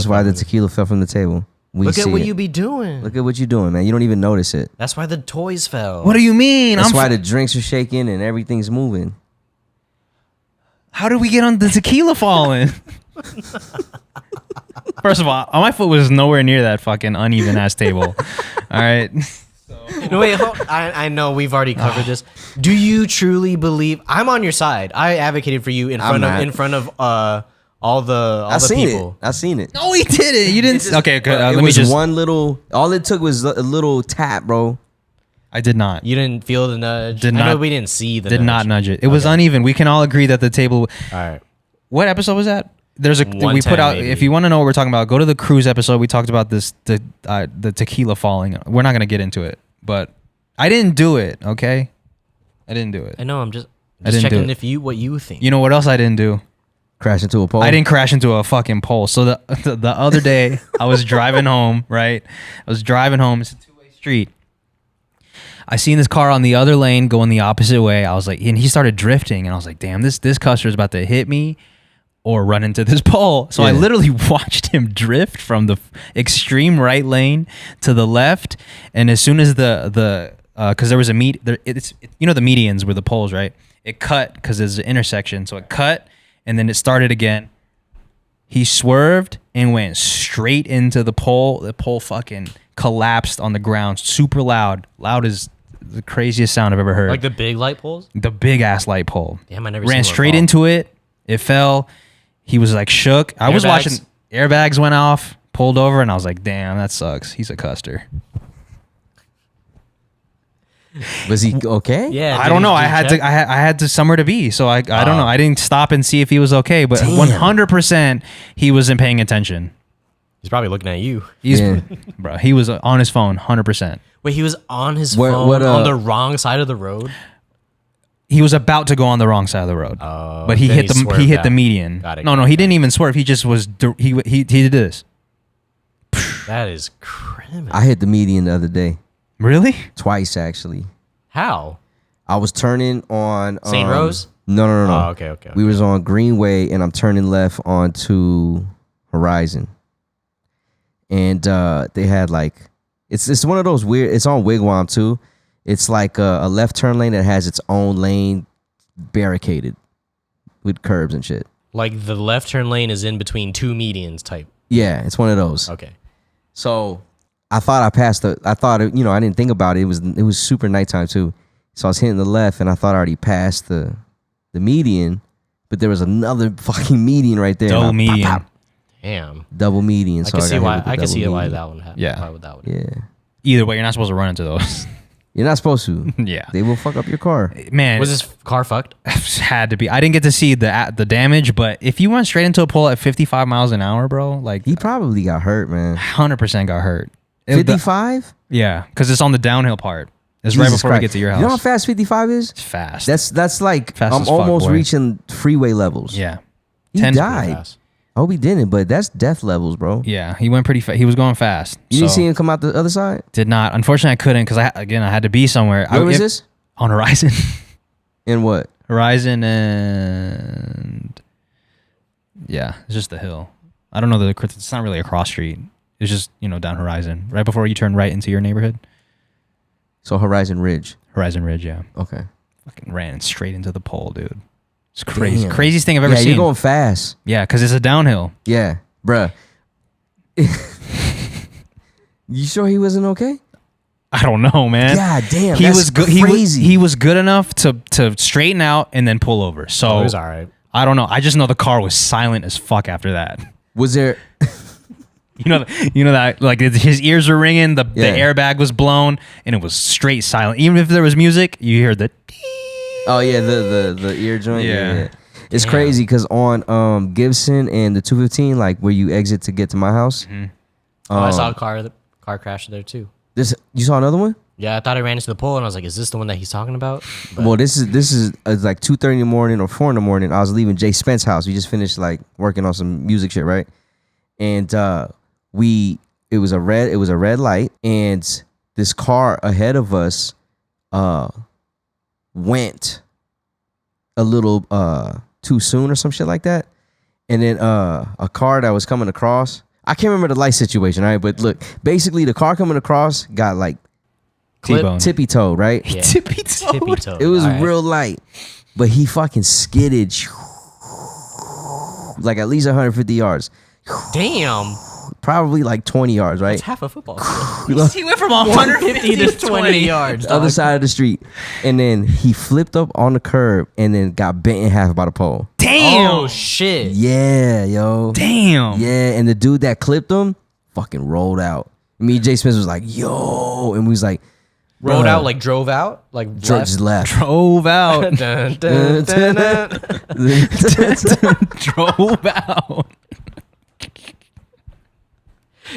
why the tequila fell from the table. Look at what you be doing. Look at what you're doing, man. You don't even notice it. That's why the toys fell. What do you mean? That's why the drinks are shaking and everything's moving. How did we get on the tequila falling? First of all, my foot was nowhere near that fucking uneven ass table. All right. No, wait, I know we've already covered this. Do you truly believe I'm on your side? I advocated for you in front of all the people. I seen it. No, he didn't. You didn't. Okay, good. Let me just one little. All it took was a little tap, bro. I did not. You didn't feel the nudge. I know we didn't see the. Did not nudge it. It was uneven. We can all agree that the table. All right. What episode was that? We put out. Maybe. If you want to know what we're talking about, go to the cruise episode. We talked about the tequila falling. We're not gonna get into it, but I didn't do it. Okay, I didn't do it. I know. I'm just checking what you think. Oh. You know what else I didn't do? Crash into a pole. I didn't crash into a fucking pole. So the other day I was driving home, right? I was driving home. It's a two-way street. I seen this car on the other lane going the opposite way. I was like, and he started drifting, and I was like, damn, this customer's about to hit me or run into this pole. So I literally watched him drift from the extreme right lane to the left, and as soon as because there was a you know the medians were the poles, right? It cut because there's an intersection, so it cut. And then it started again. He swerved and went straight into the pole. The pole fucking collapsed on the ground. Super loud. Loud is the craziest sound I've ever heard. Like the big light poles? The big ass light pole. Damn, I never ran straight into it. It fell. He was like shook. I was watching. Airbags went off. Pulled over, and I was like, damn, that sucks. He's a custer. Was he okay? Yeah, I don't know. I had to somewhere to be, so I don't know. I didn't stop and see if he was okay, but 100% he wasn't paying attention. He's probably looking at you. Bro, he was on his phone 100%. Wait, he was on his phone on the wrong side of the road? He was about to go on the wrong side of the road, but he hit the median. Got it. No, he didn't even swerve. He just was he did this. That is criminal. I hit the median the other day. Really? Twice, actually. How? I was turning on St. Rose? No. Oh, okay. We was on Greenway, and I'm turning left onto Horizon. And they had like it's one of those weird. It's on Wigwam too. It's like a left turn lane that has its own lane barricaded with curbs and shit. Like the left turn lane is in between two medians type. Yeah, it's one of those. Okay. So I thought I didn't think about it. It was super nighttime too. So I was hitting the left, and I thought I already passed the median, but there was another fucking median right there. Double median. Pop. Damn. Double median. I can see why that one happened. Yeah. Why would that one? Yeah. Either way, you're not supposed to run into those. You're not supposed to. Yeah. They will fuck up your car. Man. Was this car fucked? Had to be. I didn't get to see the damage, but if you went straight into a pole at 55 miles an hour, bro, like he probably got hurt, man. 100% got hurt. 55? Yeah, because it's on the downhill part. It's right before we get to your house. You know how fast 55 is? It's fast. That's like fast I'm almost reaching freeway levels. Yeah. He died. I hope he didn't, but that's death levels, bro. Yeah, he went pretty fast. He was going fast. You didn't see him come out the other side? Did not. Unfortunately, I couldn't because I had to be somewhere. Where was this? On Horizon. In what? Horizon and yeah, it's just the hill. I don't know it's not really a cross street. It's just, down Horizon. Right before you turn right into your neighborhood. So Horizon Ridge. Horizon Ridge, yeah. Okay. Fucking ran straight into the pole, dude. It's crazy. Damn. Craziest thing I've ever seen. Yeah, you're going fast. Yeah, because it's a downhill. Yeah, bruh. You sure he wasn't okay? I don't know, man. God damn, he that's was good. crazy. He was good enough to straighten out and then pull over. So it was all right. I don't know. I just know the car was silent as fuck after that. Was there? You know that like his ears were ringing, the airbag was blown, and it was straight silent. Even if there was music, you hear the. Oh yeah, the ear joint. Yeah. It's crazy because on Gibson and the 215, like where you exit to get to my house. Mm-hmm. I saw a car crash there too. You saw another one? Yeah, I thought I ran into the pole and I was like, "Is this the one that he's talking about?" But Well, this is like 2:30 in the morning or 4 in the morning. I was leaving Jay Spence's house. We just finished like working on some music shit, right? And it was a red light, and this car ahead of us went a little too soon or some shit like that. And then a car that was coming across, I can't remember the light situation, right? But look, basically the car coming across got like tippy-toed, right? yeah. Tippy-toed. It was real light, but he fucking skidded like at least 150 yards. Damn. Probably like 20 yards, right? That's half a football field. He went from 150 to 20 yards. The other side of the street. And then he flipped up on the curb and then got bent in half by the pole. Damn. Oh shit. Yeah, yo. Damn. Yeah, and the dude that clipped him fucking rolled out. Me and Jay Smith was like, yo. And we was like, Rolled bruh. out, like drove out? Like Just left. Drove out. Dun, dun, dun, dun. Drove out.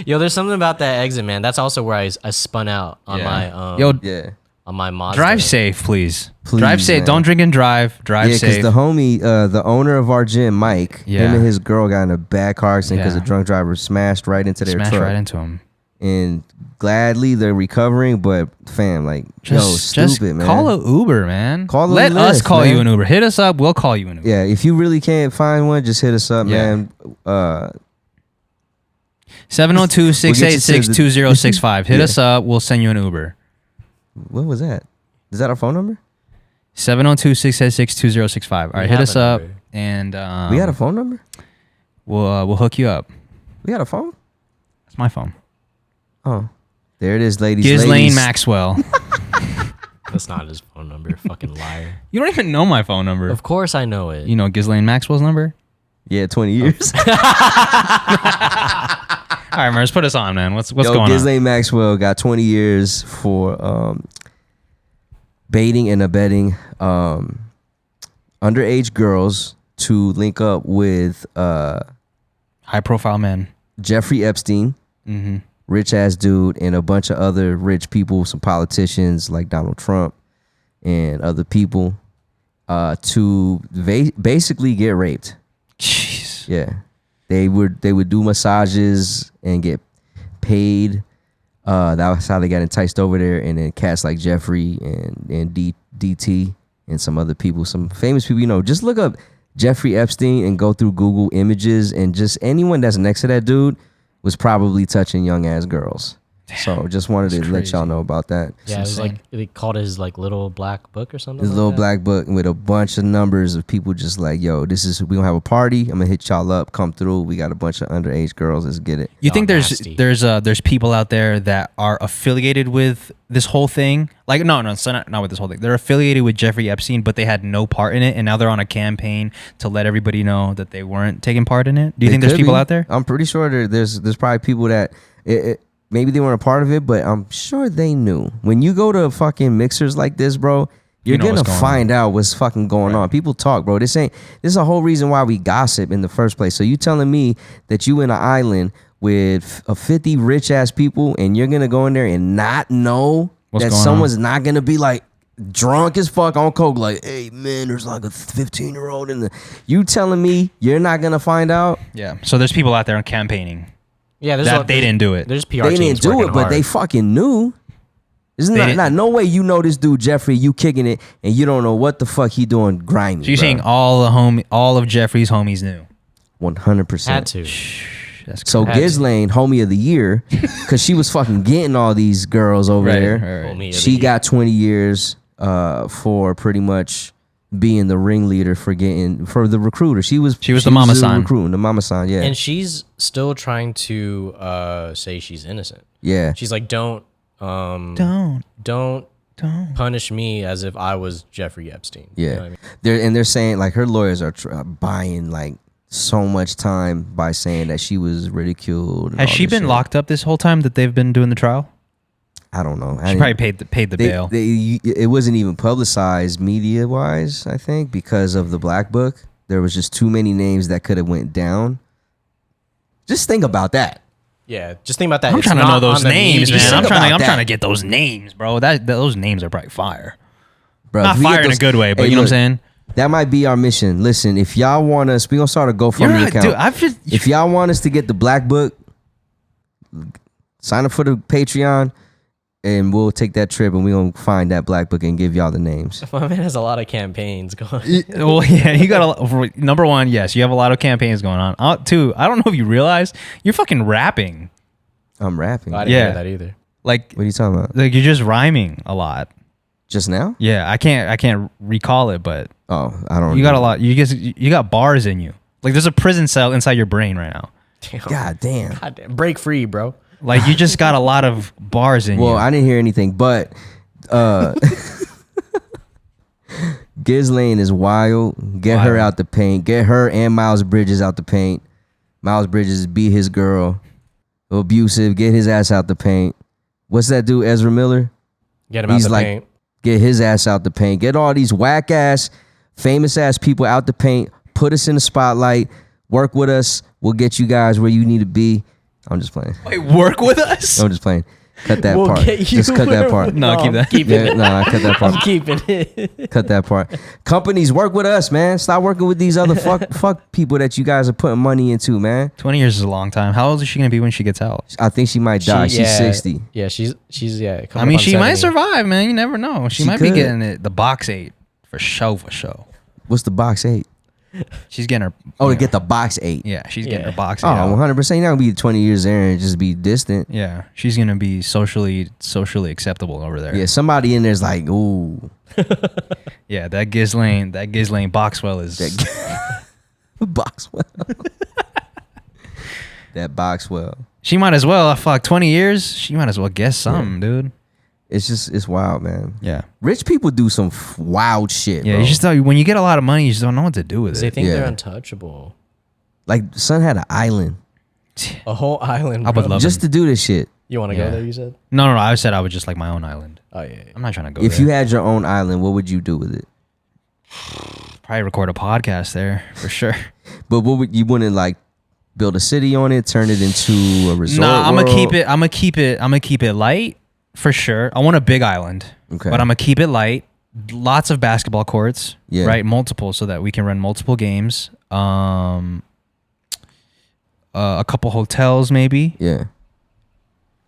Yo, there's something about that exit, man. That's also where I spun out on my Yo, on my Mazda. drive safe, please. Please, Drive safe. man. Don't drink and drive. Drive Yeah, safe. because the homie, the owner of our gym, Mike, Yeah. him and his girl got in a bad car accident because Yeah. a drunk driver smashed right into their Smash truck. right into him. And gladly they're recovering, but fam, like, Just stupid, man. call a Uber, man. Call a Let us Lyft, call man. you an Uber. Hit us up. We'll call you an Uber. Yeah, if you really can't find one, just hit us up, Yeah. man. 702-686-2065. Hit Yeah. us up. We'll send you an Uber. What was that? Is that our phone number? 702-686-2065. All right, We hit have us a up number. and We got a phone number? we'll hook you up. We got a phone? That's my phone. Oh, there it is, ladies. Ghislaine ladies. Maxwell. That's not his phone number. Fucking liar. You don't even know my phone number. Of course I know it. You know Ghislaine Maxwell's number? Yeah, 20 years. All right, Mers, put us on, man. What's going on? Ghislaine Maxwell got 20 years for baiting and abetting underage girls to link up with High-profile men. Jeffrey Epstein, Mm-hmm. rich ass dude, and a bunch of other rich people, some politicians like Donald Trump and other people, to basically get raped. Jeez. Yeah, they would do massages and get paid. That was how they got enticed over there. And then cats like Jeffrey and DT and some other people, some famous people. You know, just look up Jeffrey Epstein and go through Google Images, and just anyone that's next to that dude was probably touching young ass girls. So just wanted to let y'all know about that. yeah, it was like they called it his like little black book or something. This like little that. black book with a bunch of numbers of people just like, yo, we gonna have a party. I'm gonna hit y'all up. Come through. We got a bunch of underage girls. Let's get it. You think nasty. there's people out there that are affiliated with this whole thing? Like no, so not with this whole thing. They're affiliated with Jeffrey Epstein, but they had no part in it, and now they're on a campaign to let everybody know that they weren't taking part in it. Do you think there's people out there? I'm pretty sure there's probably people that maybe they weren't a part of it, but I'm sure they knew. When you go to fucking mixers like this, bro, you're know gonna what's going find out what's fucking going on. People talk, bro. This is a whole reason why we gossip in the first place. So you telling me that you in an island with 50 rich ass people, and you're gonna go in there and not know What's that going someone's not gonna be like drunk as fuck on coke, like, hey man, there's like a 15-year-old in the. You telling me you're not gonna find out? Yeah. So there's people out there campaigning Yeah, there's that they didn't do it. There's PR They teams didn't do working it, but hard. they fucking knew. There's not no way you know this dude Jeffrey, you kicking it, and you don't know what the fuck he doing grimy. So you're saying all of Jeffrey's homies knew? 100%. Had to. That's So Ghislaine, homie of the year, because she was fucking getting all these girls over there. Homie of She the year. got 20 years for pretty much being the ringleader for the recruiter. She was the mama san. Recruiting the mama san, yeah. And she's still trying to say she's innocent. Yeah. She's like, don't punish me as if I was Jeffrey Epstein. Yeah. You know what I mean? They're saying like her lawyers are buying like so much time by saying that she was ridiculed. and Has all she this been shit. locked up this whole time that they've been doing the trial? I don't know. She probably paid the bail. It wasn't even publicized media wise, I think, because of the black book. There was just too many names that could have went down. Just think about that. Yeah, just think about that. I'm It's trying to not know those on the names, media. man. I'm Think about trying that. to get those names, bro. Those names are probably fire. Bro, Not if we get fire in a those- good way, but Hey, you know look, what I'm saying? That might be our mission. Listen, if y'all want us, we're gonna start a GoFundMe account. Dude, If y'all want us to get the black book, sign up for the Patreon, and we'll take that trip and we're gonna find that black book and give y'all the names. My man has a lot of campaigns going. well, yeah, you got number one, yes, you have a lot of campaigns going on. Two, I don't know if you realize you're fucking rapping. I'm rapping. I What didn't Yeah. hear that either. Like are you talking about? you're just rhyming a lot. Just now? Yeah, I can't recall it, but Oh, I don't. you got a know. lot. You got bars in you. Like there's a prison cell inside your brain right now. God damn. God damn. Break free, bro. Like you just got a lot of bars in you. Well, I didn't hear anything, but Ghislaine is wild. Get her out the paint. Get her and Miles Bridges out the paint. Miles Bridges beat his girl. Abusive. Get his ass out the paint. What's that dude, Ezra Miller? Get him out He's the like, paint. get his ass out the paint. Get all these whack ass, famous ass people out the paint. Put us in the spotlight. Work with us. We'll get you guys where you need to be. I'm just playing. Wait, work with us? I'm just playing. Cut that We'll part. get you Just cut that where- part. No, keep that. Keep Yeah, it. no, I cut that part. I'm keeping it. Cut that part. Companies, work with us, man. Stop working with these other fuck people that you guys are putting money into, man. 20 years is a long time. How old is she gonna be when she gets out? I think she might die. She's 60. Yeah, she's I coming mean, up on she might 70. survive, man. You never know. She She might be could. getting the box 8 for show. What's the box 8? She's getting her. Oh, you to get the box 8. Yeah, she's getting Yeah. her box 8. Oh, out. 100%. You're not going to be 20 years there and just be distant. Yeah, she's gonna be socially acceptable over there. Yeah, somebody in there's like, ooh. Yeah, that Ghislaine Boxwell is. Boxwell. That Boxwell. She might as well. Fuck, 20 years. She might as well guess something, dude. It's wild, man. Yeah. Rich people do some wild shit, Yeah, bro. you just when you get a lot of money, you just don't know what to do with They it. think they're Yeah. untouchable. Like, son had an island A whole island. I would bro. love just to do this shit. You want to Yeah. go there? You said. No. I said I would just like my own island. Oh yeah. I'm not trying to go If there. you had your own island, what would you do with it? Probably record a podcast there for sure. But what would you wouldn't like build a city on it, turn it into a resort? Nah, I'm world? gonna keep it light for sure. I want a big island, Okay. but I'm gonna keep it light. Lots of basketball courts, Yeah. right? Multiple, so that we can run multiple games. A couple hotels, maybe Yeah.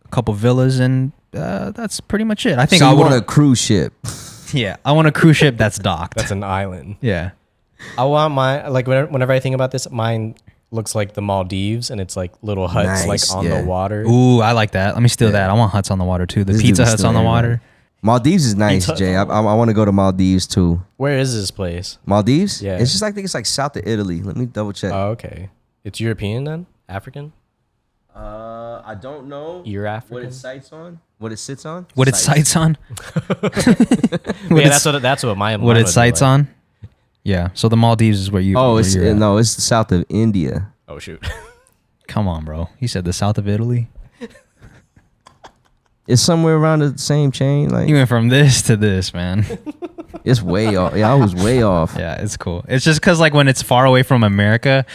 a couple villas, and that's pretty much it. I think So I you would. want a cruise ship? Yeah, I want a cruise ship that's docked. That's an island. Yeah. I want my like whenever I think about this, mine looks like the Maldives, and it's like little huts Nice, like on yeah. the water. Ooh, I like that. Let me steal that. I want huts on the water too. The This pizza dude's huts still on the here, water. man. Maldives is nice, Pizza Jay. I Hut. want to go to Maldives too. Where is this place? Maldives? Yeah. It's just like I think it's like south of Italy. Let me double check. Oh, okay. It's European then? African? I don't know You're African? sites on. What it sits on. What it sights on? Yeah, that's what my What it sights on? Yeah. So the Maldives is where you. Oh, where it's you're at. no, it's the south of India. Oh shoot. Come on, bro. He said the south of Italy. It's somewhere around the same chain. Like You went from this to this, man. it's way off. Yeah, I was way off. Yeah, it's cool. It's just because like when it's far away from America,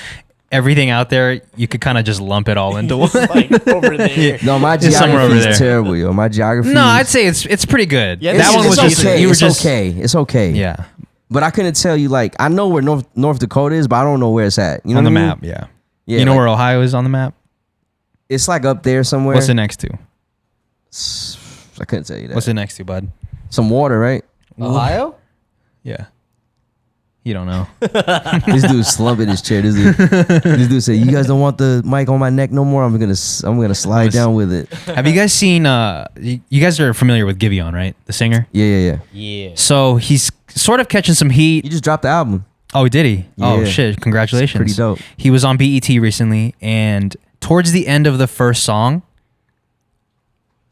everything out there you could kind of just lump it all into one. like over there. No, my It's somewhere over geography there. is terrible, yo. My geography. No, I'd say it's pretty good. Yeah, that this one is was it's just okay. you were It's just okay. It's okay. yeah But I couldn't tell you like I know where North Dakota is, but I don't know where it's at. You know on the what I mean? map. Yeah. Yeah, You know like, where Ohio is on the map? it's like up there somewhere. What's it next to? I couldn't tell you that. What's it next to, bud? Some water, right? Ohio? Yeah. You don't know. This dude's slumping his chair. This dude said, "You guys don't want the mic on my neck no more. I'm gonna slide down with it." Have you guys seen? You guys are familiar with Giveon, right? The singer. Yeah. So he's sort of catching some heat. He just dropped the album. Oh, did he? Yeah. Oh shit! Congratulations. It's pretty dope. He was on BET recently, and towards the end of the first song,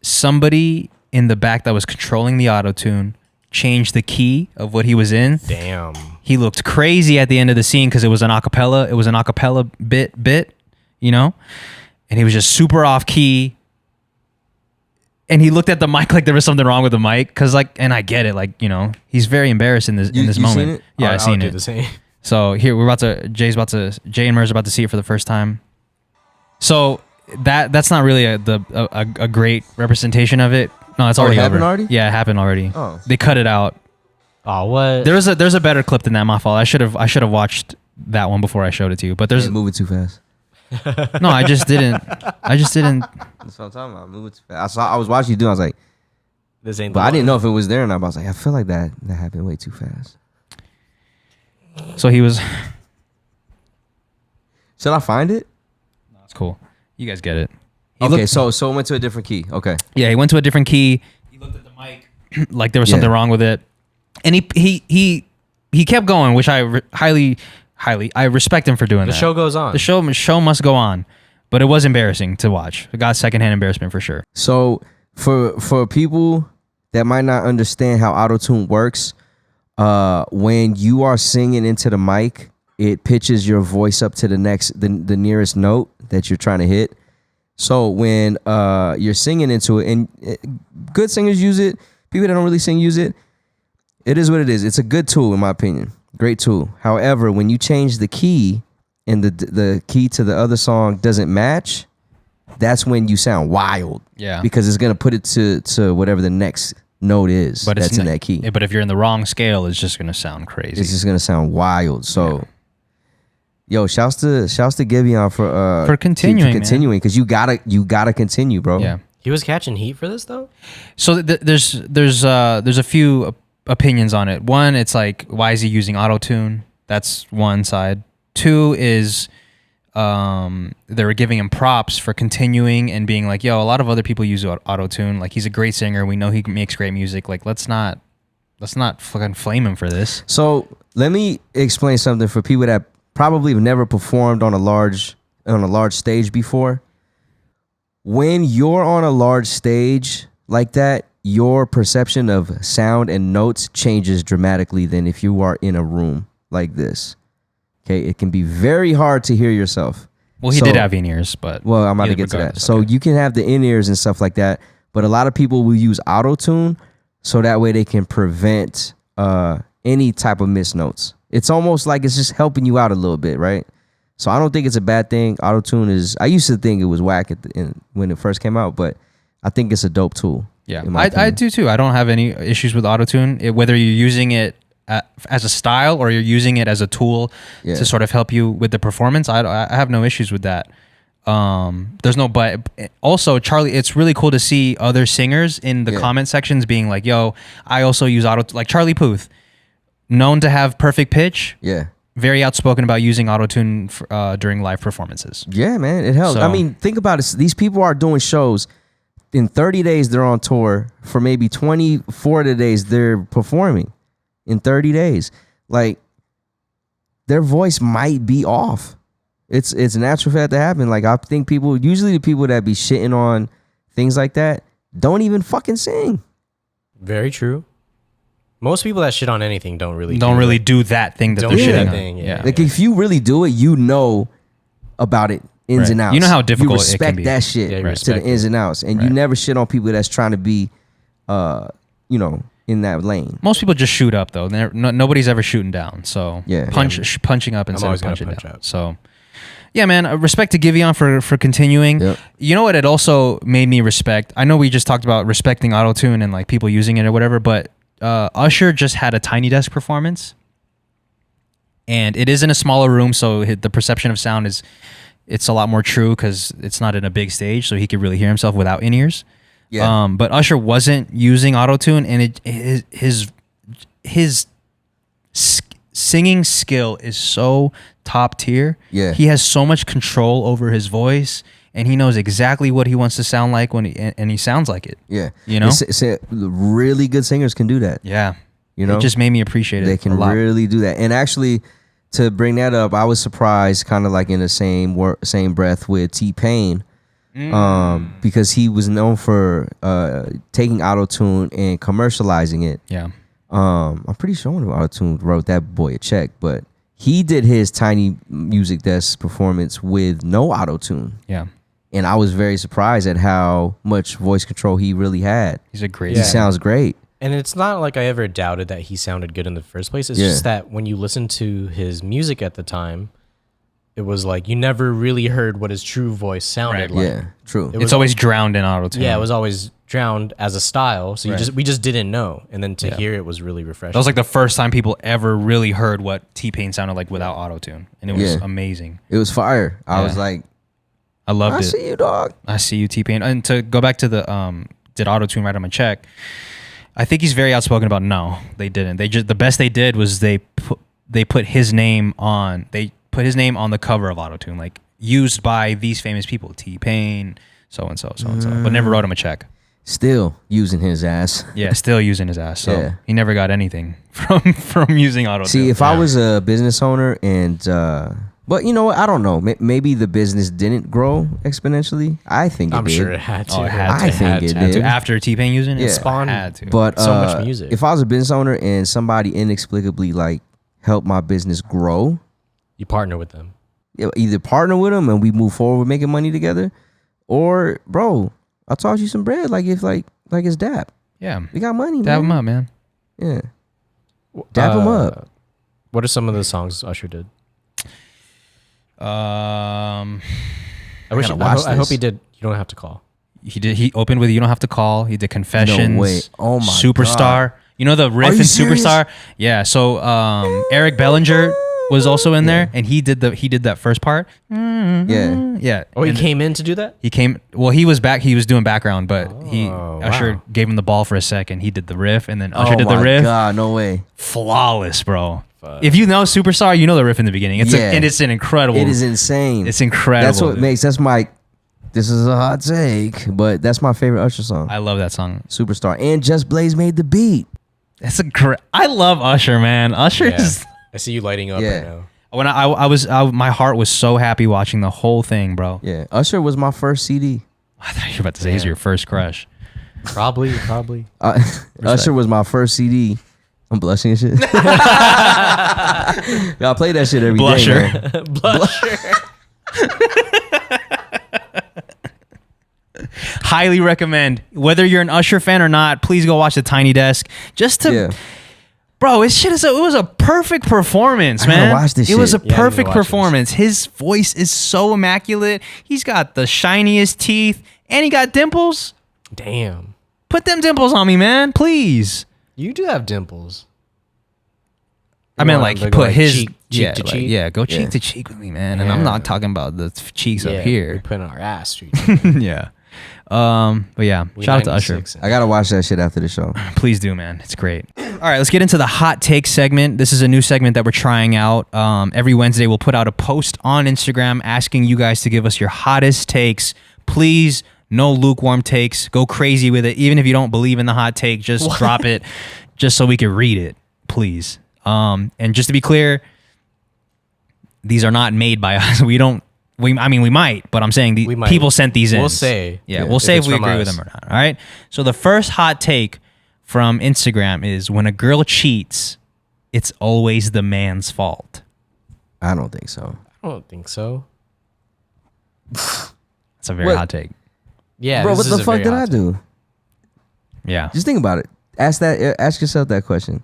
somebody in the back that was controlling the auto-tune changed the key of what he was in. Damn. He looked crazy at the end of the scene because it was an acapella. It was an acapella bit, you know, and he was just super off key. And he looked at the mic like there was something wrong with the mic, cause like, and I get it, like, you know, he's very embarrassed in this You moment. seen it? Yeah, I I'll seen do it. the same. So here Jay and Mer's about to see it for the first time. So that's not really a great representation of it. No, it's already it happened over. already? Yeah, it happened already. Oh. They cut it out. Oh, what? There's a better clip than that. My fault. I should have watched that one before I showed it to you. But there's Moving too fast. no, I just didn't. That's what I'm talking about. Moving too fast. I was watching you do. I was like, This ain't. but I didn't know if it was there or not. But I was like, I feel like that happened way too fast. So he was. Should I find it? That's cool. You guys get it. Okay, so it went to a different key. Okay. Yeah, he went to a different key. He looked at the mic like there was something wrong with it, and he kept going, which I highly I respect him for doing The that. show goes on. The show must go on, but it was embarrassing to watch. It got secondhand embarrassment for sure. So for people that might not understand how auto-tune works, when you are singing into the mic, it pitches your voice up to the nearest note that you're trying to hit. So when you're singing into it, and good singers use it, people that don't really sing use it. It is what it is. It's a good tool in my opinion. Great tool. However, when you change the key and the key to the other song doesn't match, that's when you sound wild. Yeah. Because it's gonna put it to whatever the next note is that's in that key. But if you're in the wrong scale, it's just gonna sound crazy. It's just gonna sound wild. So, yo, shouts to Giveon for continuing, because you gotta continue, bro. Yeah. He was catching heat for this though. So there's a few opinions on it. One, it's like, why is he using auto-tune? That's one side. Two is they were giving him props for continuing and being like, yo, a lot of other people use auto-tune. Like, he's a great singer. We know he makes great music. Like, let's not fucking flame him for this. So let me explain something for people that probably have never performed on a large stage before. When you're on a large stage like that, your perception of sound and notes changes dramatically than if you are in a room like this. Okay, it can be very hard to hear yourself. Well, he did have in-ears, but... Well, I'm about to get to that. So you can have the in-ears and stuff like that, but a lot of people will use auto-tune so that way they can prevent any type of missed notes. It's almost like it's just helping you out a little bit, right? So I don't think it's a bad thing. Auto-tune is... I used to think it was whack when it first came out, but I think it's a dope tool. Yeah, I do too. I don't have any issues with auto-tune. Whether you're using it as a style or you're using it as a tool to sort of help you with the performance, I have no issues with that. There's no but. Also, Charlie, it's really cool to see other singers in the comment sections being like, yo, I also use auto, like Charlie Puth, known to have perfect pitch. Yeah. Very outspoken about using auto-tune during live performances. Yeah, man, it helps. So, I mean, think about it. These people are doing shows. In 30 days, they're on tour. For maybe 24 of the days, they're performing. In 30 days. Like, their voice might be off. It's natural for that to happen. Like, I think usually the people that be shitting on things like that don't even fucking sing. Very true. Most people that shit on anything don't really do that thing that they're shitting on. Yeah. Like, if you really do it, you know about it. Ins and outs. You know how difficult you it can be. respect that shit to the ins and outs, and you never shit on people that's trying to be, in that lane. Most people just shoot up though. Nobody's ever shooting down. So punching up instead of punching down. Out. So yeah, man. Respect to Giveon for continuing. Yep. You know what? It also made me respect. I know we just talked about respecting auto-tune and like people using it or whatever, but Usher just had a Tiny Desk performance, and it is in a smaller room, so the perception of sound is. It's a lot more true because it's not in a big stage, so he could really hear himself without in-ears. Yeah. But Usher wasn't using auto-tune, and his singing skill is so top tier. Yeah. He has so much control over his voice, and he knows exactly what he wants to sound like and he sounds like it. Yeah. You know? Really good singers can do that. Yeah. You know? It just made me appreciate it. They can really do that. And actually, to bring that up, I was surprised, kind of like in the same breath with T-Pain, because he was known for taking auto-tune and commercializing it. Yeah. I'm pretty sure auto-tune wrote that boy a check, but he did his Tiny Music Desk performance with no auto-tune. Yeah. And I was very surprised at how much voice control he really had. He's a great He sounds great. And it's not like I ever doubted that he sounded good in the first place. It's just that when you listen to his music at the time, it was like you never really heard what his true voice sounded like. Yeah, true. It's always drowned in auto-tune. Yeah, it was always drowned as a style. So Right. we just didn't know. And then to hear it was really refreshing. That was like the first time people ever really heard what T-Pain sounded like without auto-tune. And it was Yeah. amazing. It was fire. I Yeah. was like, I loved I it. see you, dog. I see you, T-Pain. And to go back to the did auto-tune write him a check? I think he's very outspoken about no, they didn't. They just the best they did was they put his name on the cover of auto-tune, like used by these famous people, T-Pain, so and so, but never wrote him a check. Still using his ass. Yeah, still using his ass. So Yeah. he never got anything from using auto-tune. See, if I was a business owner and, but you know what? I don't know. Maybe the business didn't grow exponentially. I think it I'm did. sure it had to. Oh, it had I think it had to. did. After T-Pain using it, Yeah. it Spawned had to. But so much music. if I was a business owner and somebody inexplicably like helped my business grow, You partner with them. either partner with them and we move forward with making money together, or bro, I'll toss you some bread like it's Dap. Yeah. We got money, Dab him man. up, man. Yeah. Dap him up. What are some of the songs Usher did? I gotta watch I hope this. he did. You don't have to call. He opened with "You Don't Have to Call." He did "Confessions." No way. Oh my Superstar. God. You know the riff Are you in serious? Superstar? Yeah. So Eric Bellinger was also in there, and he did that first part. Yeah. Yeah. Oh, he And came in to do that? He came. Well, he was back. He was doing background, but Usher wow. gave him the ball for a second. He did the riff, and then Usher Oh did the my riff. God, no way. Flawless, bro. If you know Superstar, you know the riff in the beginning. It's Yeah. and it's an incredible. It is insane. It's incredible. That's what dude. makes. This is a hot take, but that's my favorite Usher song. I love that song. Superstar. And Just Blaze made the beat. That's I love Usher, man. Usher is. I see you lighting up Yeah. right now. When my heart was so happy watching the whole thing, bro. Yeah. Usher was my first CD. I thought you were about to say he's your first crush. Probably. Usher was my first CD. I'm blushing and shit. Y'all play that shit every day, Blusher. man. Highly recommend. Whether you're an Usher fan or not, please go watch the Tiny Desk. Just to, Yeah. bro, it was a perfect performance, I gotta man. watch this it was a shit. Yeah, I need to perfect watch this. performance. His voice is so immaculate. He's got the shiniest teeth, and he got dimples. Damn. Put them dimples on me, man, please. You do have dimples. I mean, want like, him to put go, like, his cheek to like, cheek? yeah, go cheek Yeah. to cheek with me, man. And I'm Yeah. not talking about the cheeks up We're here. putting our ass street. Yeah. But yeah, shout out to Usher. I gotta watch that shit after the show. Please do, man. It's great. All right, let's get into the hot take segment. This is a new segment that we're trying out. Every Wednesday, we'll put out a post on Instagram asking you guys to give us your hottest takes. Please, no lukewarm takes. Go crazy with it. Even if you don't believe in the hot take, just drop it just so we can read it, please. And just to be clear, these are not made by us. We might, but I'm saying We might. people sent these in. We'll say. Yeah, we'll say if it's we from agree with us. them or not. All right. So the first hot take from Instagram is when a girl cheats, it's always the man's fault. I don't think so. I don't think so. That's a very What? hot take. Yeah. Bro, this what is the a fuck very did hot I take. do? Yeah. Just think about it. Ask yourself that question.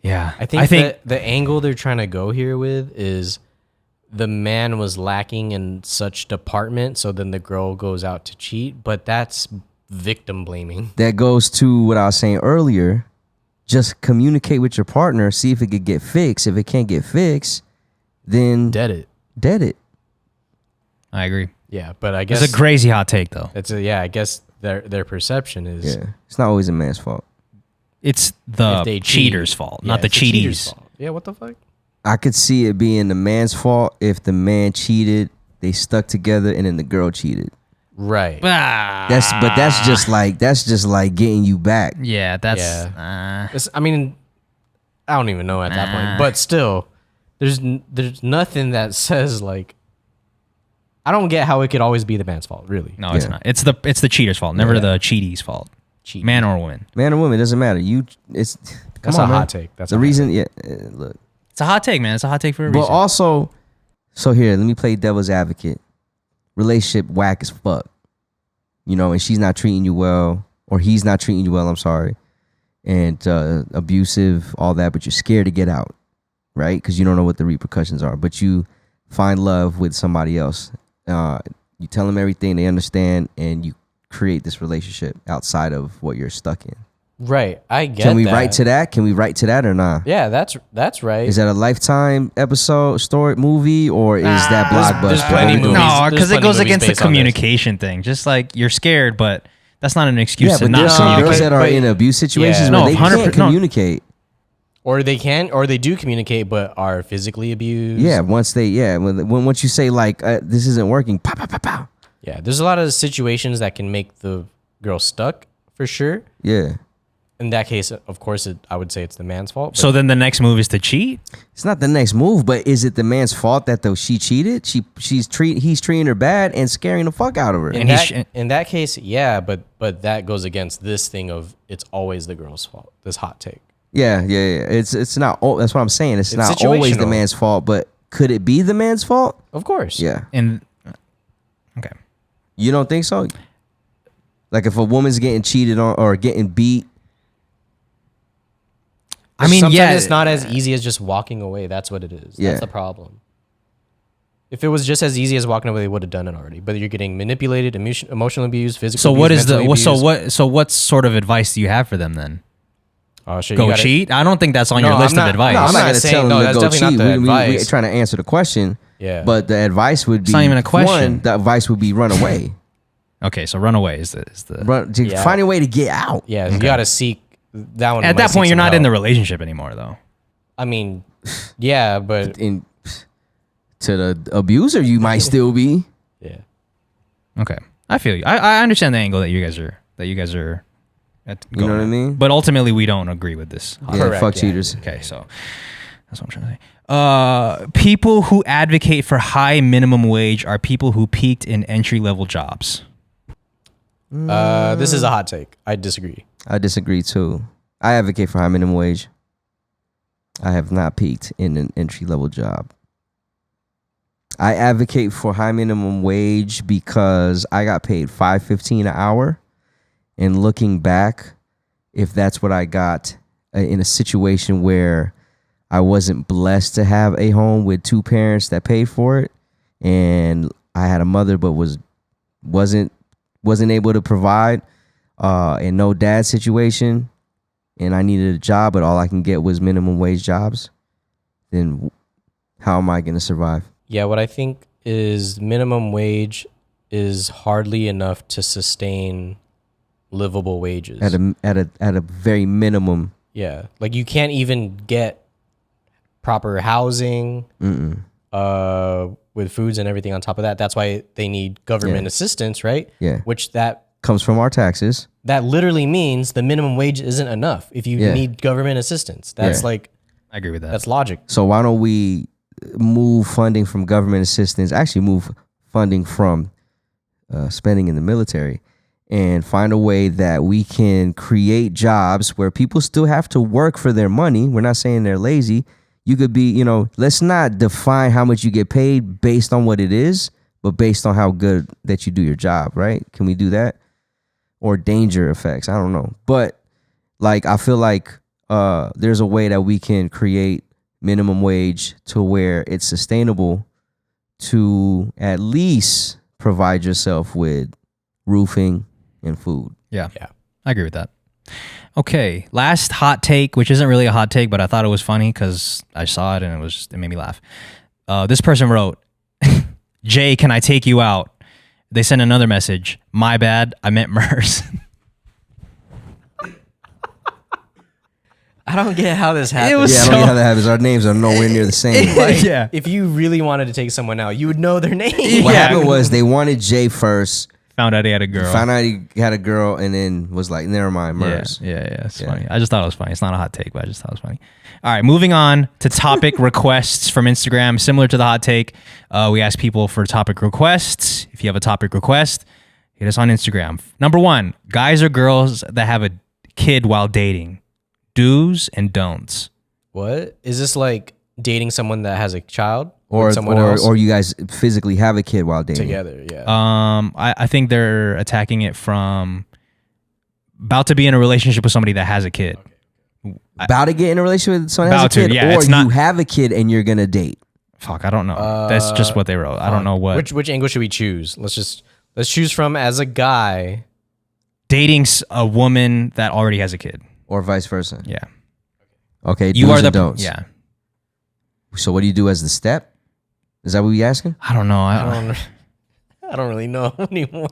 Yeah. I think that the angle they're trying to go here with is the man was lacking in such department, so then the girl goes out to cheat, but that's victim blaming. That goes to what I was saying earlier. Just communicate with your partner, see if it could get fixed. If it can't get fixed, then Dead it. dead it. I agree. Yeah, but I guess It's a crazy hot take, though. I guess their perception is It's not always a man's fault. It's if the they cheater's cheat. fault, Yeah, not the it's cheater's cheaties. fault. Yeah, what the fuck? I could see it being the man's fault if the man cheated, they stuck together, and then the girl cheated. Right. That's just like getting you back. Yeah, that's. I mean, I don't even know at that point, but still, there's nothing that says like. I don't get how it could always be the man's fault. Really. No, it's not. It's the cheater's fault, never the cheatie's fault. Cheat. Man or woman. Man or woman, doesn't matter. That's a hot take. That's the reason. Yeah, look. It's a hot take, man. It's a hot take for a But reason. also, so here, let me play devil's advocate. Relationship whack as fuck. You know, and she's not treating you well, or he's not treating you well, I'm sorry. And abusive, all that, but you're scared to get out, right? Because you don't know what the repercussions are. But you find love with somebody else. You tell them everything, they understand, and you create this relationship outside of what you're stuck in. Right. I get Can we that. write to that? Can we write to that or not? Yeah, that's right. Is that a Lifetime episode, story, movie, or is that Blockbuster? there's plenty What we movies. doing? No, There's because it plenty goes movies against the based on this. communication thing. Just like you're scared, but that's not an excuse Yeah, to but not there's some communicate. girls that are But- in abuse situations yeah. where No, they 100% can't no. communicate. Or they can, or they do communicate, but are physically abused. Yeah, once you say like this isn't working, pow, pow, pow, pow. Yeah, there's a lot of situations that can make the girl stuck for sure. Yeah, In that case, of course, I would say it's the man's fault. So then the next move is to cheat. it's not the next move, but is it the man's fault that though she cheated? He's treating her bad and scaring the fuck out of her. in and in that case, yeah, but that goes against this thing of it's always the girl's fault. This hot take. Yeah. It's not. That's what I'm saying. It's not always the situational. man's fault, but could it be the man's fault? Of course. Yeah. And okay, You don't think so? Like if a woman's getting cheated on or getting beat. I mean, sometimes yeah, it's not as easy as just walking away. That's what it is. Yeah. That's the problem. If it was just as easy as walking away, they would have done it already. But you're getting manipulated, emotional abuse, physical. So abuse, what is mental abuse. what sort of advice do you have for them then? Oh, shit, you Go gotta- cheat? I don't think that's on No, your I'm list not- of advice. no, I'm I'm not not going to saying- tell no, them to that's go definitely cheat. not the We're advice. trying to answer the question. Yeah. But the advice would be not even a question. One, the advice would be run away. Okay, so run away is the Yeah. Find a way to get out. Yeah, you got to seek that one. at might that seek point you're some not in the help. relationship anymore though. I mean, yeah, but To the abuser, you might still be. yeah. Okay, I feel you. I understand the angle that you guys are You know what I mean? But ultimately we don't agree with this. Yeah, Correct, fuck yeah. cheaters. Okay, so that's what I'm trying to say. People who advocate for high minimum wage are people who peaked in entry level jobs. This is a hot take. I disagree. I disagree too. I advocate for high minimum wage. I have not peaked in an entry level job. I advocate for high minimum wage because I got paid $5.15 an hour, and looking back, if that's what I got in a situation where I wasn't blessed to have a home with two parents that paid for it, and I had a mother but wasn't able to provide, and no dad situation, and I needed a job, but all I can get was minimum wage jobs, then how am I going to survive? Yeah, what I think is minimum wage is hardly enough to sustain livable wages. At a very minimum. Yeah, like you can't even get proper housing with foods and everything on top of that. That's why they need government assistance, right? Yeah. Which that Comes from our taxes. literally means the minimum wage isn't enough if you need government assistance. That's Yeah. like I agree with that. that's logic. So why don't we move funding from government assistance, actually move funding from spending in the military, and find a way that we can create jobs where people still have to work for their money. We're not saying they're lazy. You could be, let's not define how much you get paid based on what it is, but based on how good that you do your job, right? Can we do that? Or danger effects, I don't know. But like, I feel like there's a way that we can create minimum wage to where it's sustainable to at least provide yourself with roofing and food. Yeah. Yeah. I agree with that. Okay, last hot take, which isn't really a hot take, but I thought it was funny because I saw it and it made me laugh. This person wrote, "Jay, can I take you out? They send another message. My bad. I meant MERS. I don't get how this happens. It was Yeah, I don't get how that happens. Our names are nowhere near the same. Like, Yeah. if you really wanted to take someone out, you would know their name. What Yeah. happened was they wanted Jay first, Found out he had a girl. found out he had a girl, and then was like, never mind, MERS. Yeah, it's funny. I just thought it was funny. It's not a hot take, but I just thought it was funny. All right, moving on to topic requests from Instagram. Similar to the hot take, we ask people for topic requests. If you have a topic request, hit us on Instagram. Number 1, guys or girls that have a kid while dating. Do's and don'ts. What? Is this like dating someone that has a child? Or with someone else? or you guys physically have a kid while dating. Together, yeah. I think they're attacking it from about to be in a relationship with somebody that has a kid. About to get in a relationship with someone that has a About to, kid, yeah, or it's you not- have a kid and you're gonna date. Fuck, I don't know. That's just what they wrote. I don't know what. Which angle should we choose? Let's choose from as a guy. Dating a woman that already has a kid. Or vice versa. Yeah. Okay, You do's are the and don'ts. Yeah. So what do you do as the step? Is that what you asking? I don't know. I don't really know anymore.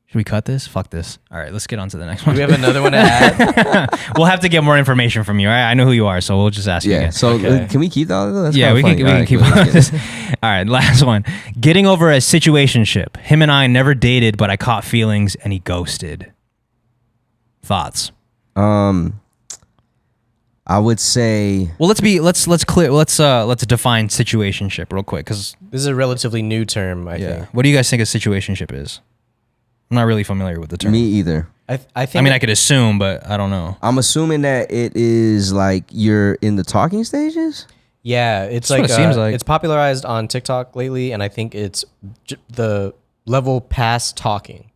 Should we cut this? Fuck this. All right, let's get on to the next Do one. we have another one to add? We'll have to get more information from you. All right, I know who you are, so we'll just ask you Yeah. again. So Okay. can we keep that? That's Yeah, kinda we funny. can keep All on right, with this. All right, last one. Getting over a situationship. Him and I never dated, but I caught feelings and he ghosted. Thoughts? I would say Well, let's define situationship real quick, because This is a relatively new term, I think. what do you guys think a situationship is? I'm not really familiar with the term. me either. I think. I mean, I could assume, but I don't know. I'm assuming that it is like you're in the talking stages. yeah, it's That's what like, it seems like. it's popularized on TikTok lately, and I think it's the level past talking.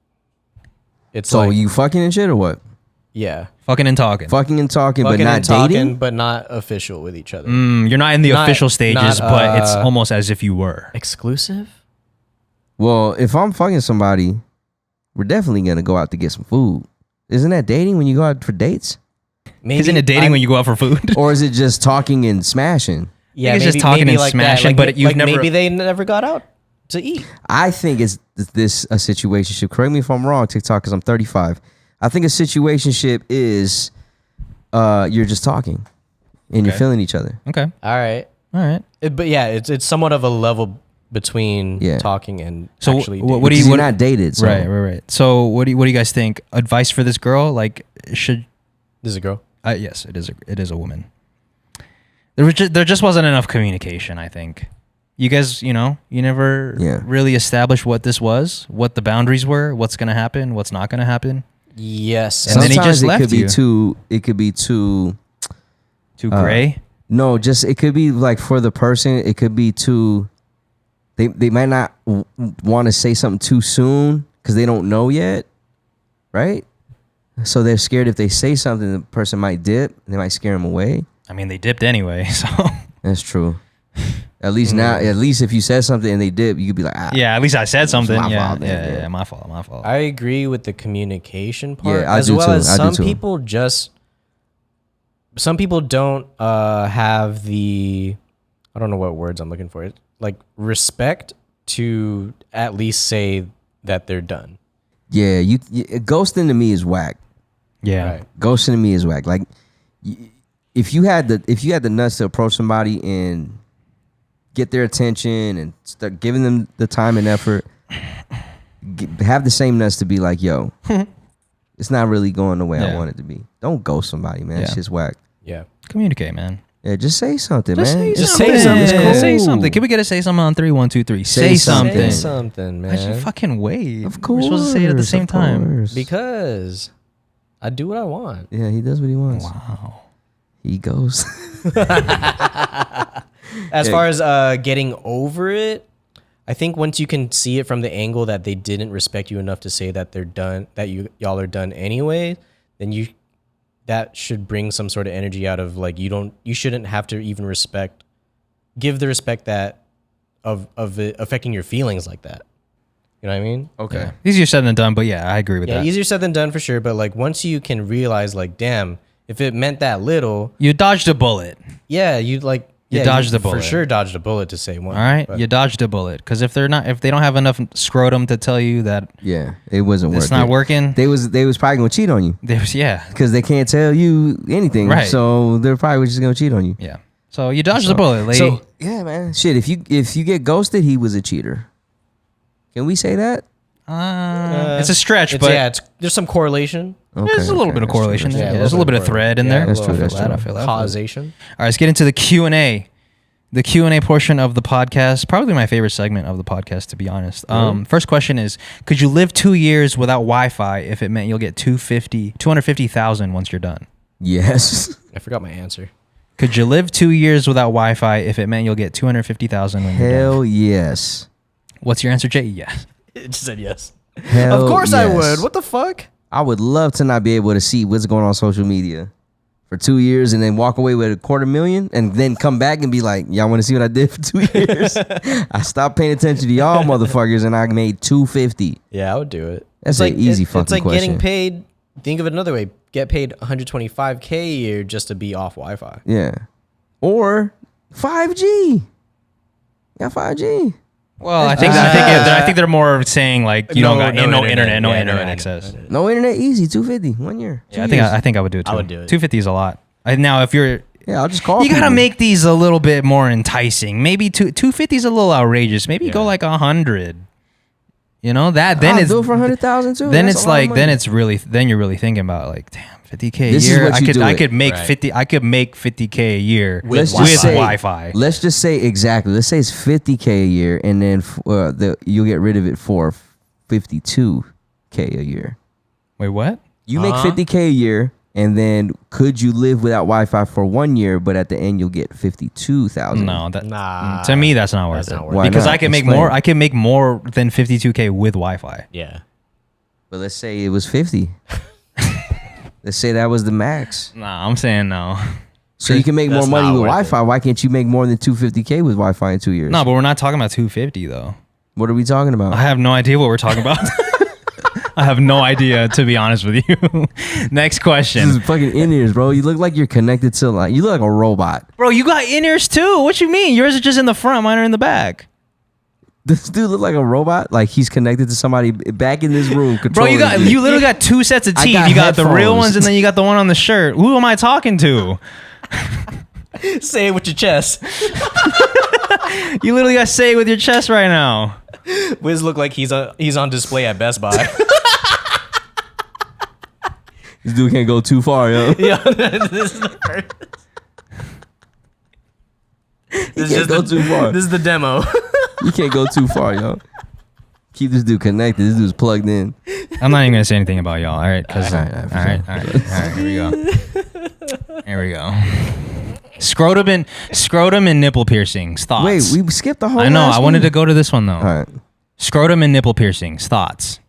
It's So like, you fucking and shit or what? yeah, Fucking and talking. Fucking and talking, fucking but not and talking, dating. but not official with each other. You're not in the Not- official stages, not, but it's almost as if you were. Exclusive? Well, if I'm fucking somebody, we're definitely gonna go out to get some food. Isn't that dating when you go out for dates? Maybe Isn't it dating when you go out for food? Or is it just talking and smashing? Yeah, it's maybe, just talking maybe and like smashing, that. but you've never- maybe they never got out to eat. I think it's this a situationship. Correct me if I'm wrong, TikTok, because I'm 35. I think a situationship is you're just talking and you're Okay. feeling each other. Okay. All right, All right. but yeah, it's somewhat of a level between Yeah. talking and So actually. what do dating. you- Because you're not dated. So. Right. So what do you guys think? Advice for this girl? Like, should This is a girl. yes, it is a woman. There just wasn't enough communication, I think. You guys, you never Yeah. really established what this was, what the boundaries were, what's gonna happen, what's not gonna happen. Yes, And then he Sometimes just it left could be you. too. It could be too. Too gray. No, just it could be like for the person. It could be too. They might not want to say something too soon because they don't know yet, right? So they're scared if they say something, the person might dip. And they might scare them away. I mean, they dipped anyway, so That's true. At least now, at least if you said something and they dip, you could be like, ah, yeah. At least I said something. my Yeah, fault, man. yeah, my fault. I agree with the communication part. Yeah, I as do well too. as I do some too. people just. Some people don't have the, I don't know what words I'm looking for. It like respect to at least say that they're done. yeah. Ghosting to me is whack. Yeah. Right. Ghosting to me is whack. Like, if you had the nuts to approach somebody and get their attention and start giving them the time and effort, have the same nuts to be like, yo, it's not really going the way I Yeah. want it to be. Don't ghost somebody, man. It's Yeah. just whack. Yeah. Communicate, man. Yeah, just say something, Just man. say Just something. say something. It's Yeah, cool. Say something. Can we get a say something on 3, 1, 2, 3? Say something. Say something, Why'd you man. fucking wait? Of course. We're supposed to say it at the same of time. course. Because I do what I want. Yeah, he does what he wants. Wow. He goes. As far as getting over it, I think once you can see it from the angle that they didn't respect you enough to say that they're done, that y'all are done anyway, then that should bring some sort of energy out of like you shouldn't have to even give the respect that of it affecting your feelings like that. You know what I mean? Okay. Yeah. Easier said than done, but yeah, I agree with Yeah, that. easier said than done for sure. But like once you can realize like, damn, if it meant that little, You dodged a bullet. yeah, you like You dodged a bullet. For sure dodged a bullet to say one. All right, but you dodged a bullet because if they don't have enough scrotum to tell you that it wasn't working. It's not working. They was probably gonna cheat on you. Because they can't tell you anything, right? So they're probably just gonna cheat on you. Yeah. So you dodged the bullet, lady. So yeah, man. Shit, if you get ghosted, he was a cheater. Can we say that? It's a stretch, but there's some correlation. There's a little bit of correlation there. There's a little bit of thread in there. That's true. I feel that. Causation. All right, let's get into the Q&A. The Q&A portion of the podcast, probably my favorite segment of the podcast, to be honest. First question is, could you live 2 years without Wi-Fi if it meant you'll get $250,000 once you're done? Yes. I forgot my answer. Could you live 2 years without Wi-Fi if it meant you'll get $250,000 when you're done? Hell yes. What's your answer, Jay? Yes. It just said yes. Hell of course yes. I would. What the fuck? I would love to not be able to see what's going on social media for 2 years and then walk away with $250,000 and then come back and be like, y'all want to see what I did for 2 years? I stopped paying attention to y'all motherfuckers and I made $250,000. Yeah, I would do it. That's an easy fucking It's like question. getting paid. Think of it another way. Get paid $125K a year just to be off Wi-Fi. Yeah. Or 5G. Yeah, 5G. Well, I think they're more saying like you don't got no internet access. No internet, easy. $250,000 1 year. Yeah, I think I would do it too. I would do it. $250,000 is a lot. Now, if you're I'll just call. You gotta make these a little bit more enticing. Maybe $250,000 is a little outrageous. Maybe go like $100,000. You know that then it's do it for $100,000 too. Then That's it's a lot of like money. then you're really thinking about like damn. $50,000 a This is year. what you do I it. could make Right. I could make $50,000 a year With with Wi-Fi. Wi-Fi. Let's just say exactly. Let's say it's $50,000 a year, and then you'll get rid of it for $52,000 a year. Wait, what? You make $50,000 a year, and then could you live without Wi-Fi for 1 year? But at the end, you'll get $52,000. No, Nah. to me that's not worth That's it. not worth it. Because Why not? I can make Explain. more. I can make more than $52,000 with Wi-Fi. Yeah. But let's say it was 50. Let's say that was the max. Nah, I'm saying no. So you can make more That's money not with worth Wi-Fi. Why can't you make more than $250,000 with Wi-Fi in 2 years? No, but we're not talking about $250,000 though. What are we talking about? I have no idea what we're talking about. I have no idea, to be honest with you. Next This question. is fucking in-ears, bro. You look like you're connected to like you look like a robot. Bro, you got in-ears too. What you mean? Yours are just in the front, mine are in the back. This dude look like a robot. Like he's connected to somebody back in this room. Bro, you controlling it. literally got two sets of I teeth. got You got the real headphones. ones and then you got the one on the shirt. Who am I talking to? Say it with your chest. You literally got to say it with your chest right now. Wiz look like he's on display at Best Buy. This dude can't go too far, yo. Yeah, this is the first. This can't go too far. This is the demo. You can't go too far, yo. Keep this dude connected. This dude's plugged in. I'm not even going to say anything about y'all. All right. Cause, All right, Here we go. Here we go. Scrotum and nipple piercings. Thoughts? Wait, we skipped the whole. I know. last I wanted one? to go to this one though. All right. Scrotum and nipple piercings. Thoughts?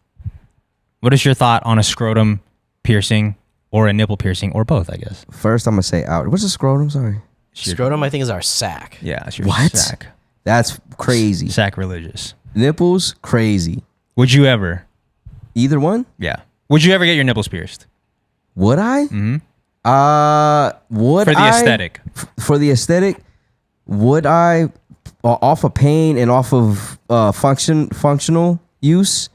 What is your thought on a scrotum piercing or a nipple piercing or both? I guess. First, I'm gonna say out. What's a scrotum? Sorry. Scrotum, I think, is our sack. Yeah. It's your What? sack. That's crazy. Sacrilegious. Nipples, crazy. Would you ever? Either one? Yeah. Would you ever get your nipples pierced? Would I? Mm-hmm. Would For the I? aesthetic. For the aesthetic, would I? Off of pain and off of functional use,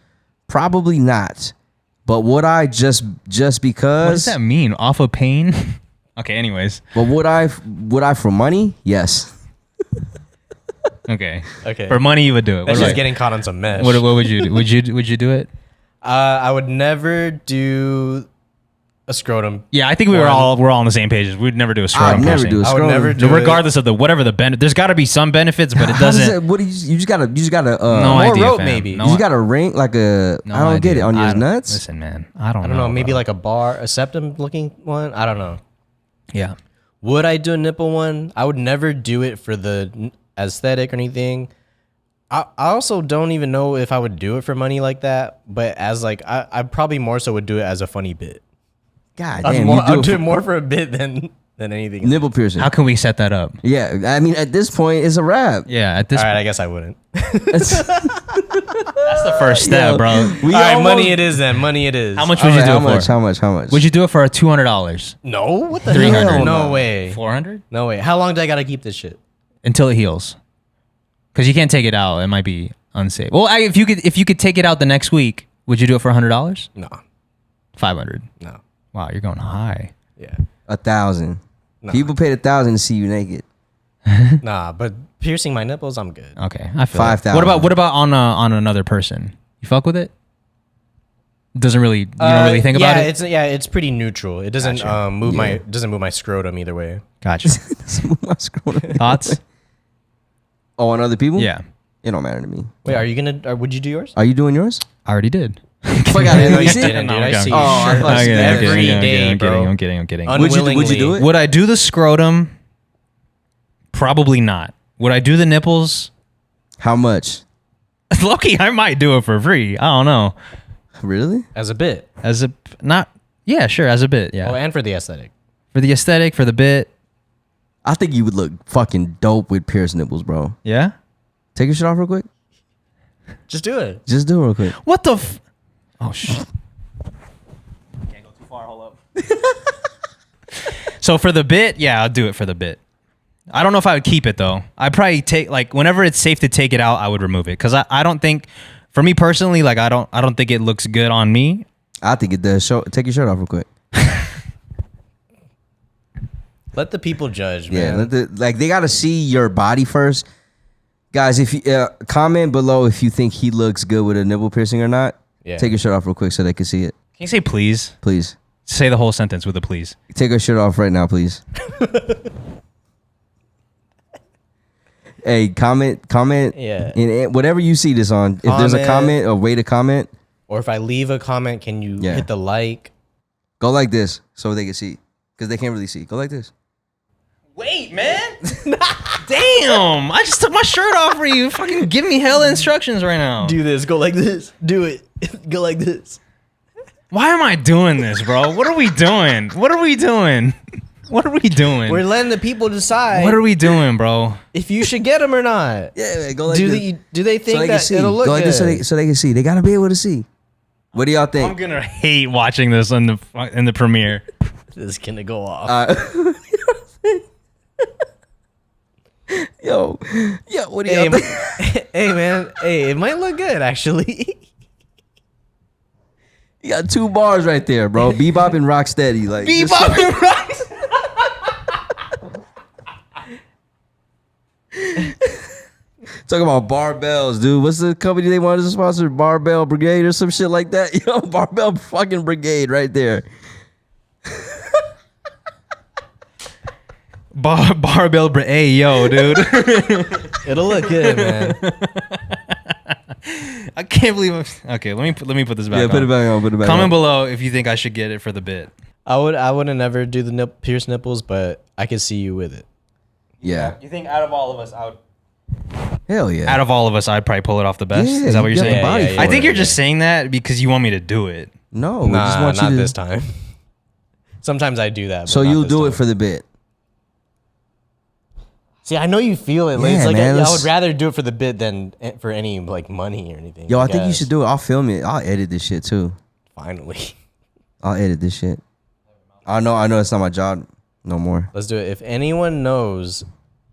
probably not. But would I just because? What does that mean? Off of pain? Okay. Anyways. But would I for money? Yes. Okay. Okay. For money, you would do it. That's What just about- getting caught on some mesh. What would you do? Would you do it? I would never do a scrotum. Yeah, I think we're all on the same page. We'd never do a scrotum I'd never piercing. do a I would scrotum. never do Regardless of whatever the benefit, there's got to be some benefits, but it How does doesn't. that- what do you just gotta No more idea, rope, fam. maybe. No, you just got a ring like a no I don't get it idea. on your I don't- nuts. Listen, man, I don't I don't know, maybe bro. like a septum looking one. I don't know. Yeah. Would I do a nipple one? I would never do it for the aesthetic or anything. I also don't even know if I would do it for money like that, but as like I probably more so would do it as a funny bit. God I'd damn, do you do it it more for a bit than anything. nipple piercing. How can we set that up? Yeah, I mean at this point it's a wrap. Yeah, at this, All right, I guess I wouldn't. that's the first step, Yo, bro. we All right, almost- money it is then. Money it is. How much would All you right, do how it much? for? How much? Would you do it for $200? No, what the 300. hell? No. No way. 400? No way. How long do I gotta keep this shit? until it heals. Because you can't take it out. It might be unsafe. Well, if you could take it out the next week, would you do it for $100? No. 500. No. Wow, you're going high. Yeah. 1,000. Nah. People paid 1,000 to see you naked. Nah, but piercing my nipples, I'm good. Okay, I feel 5,000. What about on another person? You fuck with it? Doesn't really you don't really think about it? It's pretty neutral. It doesn't Gotcha. move my scrotum either way. Gotcha. Thoughts? Oh, on other people? Yeah, It don't matter to me. Wait, are you gonna? Would you do yours? Are you doing yours? I already did. Fuck out of here. No, You you see it? didn't, dude. No, I okay. see you Oh, I shirtless thought you did. every day, I'm bro. kidding. Would you do it? Would I do the scrotum? Probably not. Would I do the nipples? How much? Loki, I might do it for free. I don't know. Really? As a bit. As a bit. Yeah. Oh, and for the aesthetic. For the aesthetic, for the bit. I think you would look fucking dope with pierced nipples, bro. Yeah. Take your shit off real quick. Just do it. Just do it real quick. What the? Oh shit. Can't go too far. Hold up. So for the bit, yeah, I'll do it for the bit. I don't know if I would keep it though. I'd probably take whenever it's safe to take it out, I would remove it because I don't think, for me personally, I don't think it looks good on me. I think it does. Take your shirt off real quick. Let the people judge, man. Yeah, they gotta see your body first, guys. If you comment below if you think he looks good with a nipple piercing or not. Yeah. Take your shirt off real quick so they can see it. Can you say please? Please Say the whole sentence with a please. take your shirt off right now, please. Hey, comment. Yeah. And whatever you see this on. If there's a comment, a way to comment, Or if I leave a comment, can you Yeah. hit the like? go like this so they can see, because they can't really see. Go like this. Wait, man. Damn. I just took my shirt off for you. Fucking give me hella instructions right now. Do this. Go like this. Do it. Go like this. Why am I doing this, bro? What are we doing? What are we doing? We're letting the people decide What are we doing, bro? if you should get them or not. Yeah, go like Do this. they so think they can that see. it'll look Go like good? this so they can see. They gotta be able to see. What do y'all I'm think? gonna hate watching this in the premiere. This is gonna go off. Yo, what do Hey, y'all think? hey, man. Hey, it might look good, actually. You got 2 bars right there, bro. Bebop and Rocksteady. Like Bebop and Rocks. Talking about barbells, dude. What's the company they wanted to sponsor? Barbell Brigade or some shit like that? Yo, Barbell fucking Brigade right there. Barbell. Hey, yo, dude. It'll look good, man. I can't believe. Okay, let me put this back. Yeah, on. put it back on. Put it back Comment on. below if you think I should get it for the bit. I wouldn't never do the pierced nipples, but I could see you with it. Yeah. You think out of all of us, Hell yeah. I'd probably pull it off the best? Yeah, Is that what you you're got the saying? body Yeah, for I think it. you're just saying that because you want me to do it. No, we Nah, just want not you to. this time. Sometimes I do that. But So not you'll this do it time. for the bit. See, I know you feel it. Yeah, It's like man, I let's- would rather do it for the bit than for any money or anything. Yo, I think you guess. should do it. I'll film it. I'll edit this shit too. Finally, I'll edit this shit. I know it's not my job no more. let's do it. If anyone knows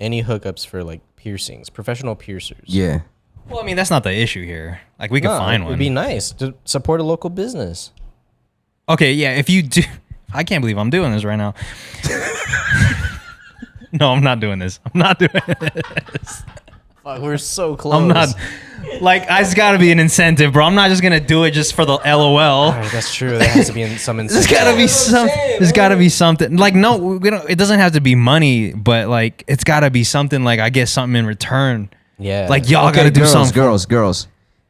any hookups for piercings, professional piercers, Yeah. Well, I mean that's not the issue here. Like we could No, find one. It'd be nice to support a local business. Okay, yeah. If you do, I can't believe I'm doing this right now. No, I'm not doing this. Fuck, we're so close. I'm not. It's got to be an incentive, bro. I'm not just gonna do it just for the LOL. All right, that's true. There has to be some There's incentive. gotta be some. There's gotta be something. No, we don't. It doesn't have to be money, but it's gotta be something. I get something in return. Yeah. Y'all gotta do something. Girls.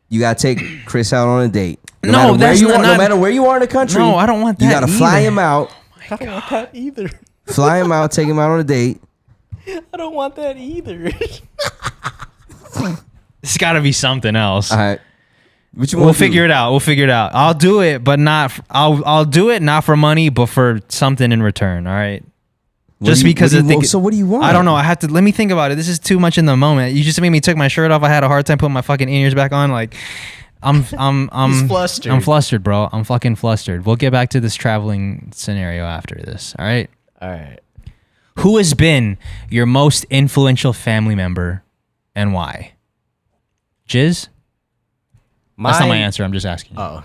You gotta take Chris out on a date. No, matter where that's you not- are, not- no matter where you are in the country. No, I don't want that You gotta fly either. him out. I don't want that either. Fly him out. Take him out on a date. I don't want that either. It's gotta be something else. All right. What you We'll want to figure it out. I'll do it, but not. I'll do it not for money, but for something in return. All right. Just because I think. So what do you want? I don't know. I have to. Let me think about it. This is too much in the moment. You just made me took my shirt off. I had a hard time putting my fucking in-ears back on. I'm He's flustered. I'm flustered, bro. I'm fucking flustered. We'll get back to this traveling scenario after this. All right. All right. Who has been your most influential family member and why? Jizz? That's not my answer. I'm just asking. Oh,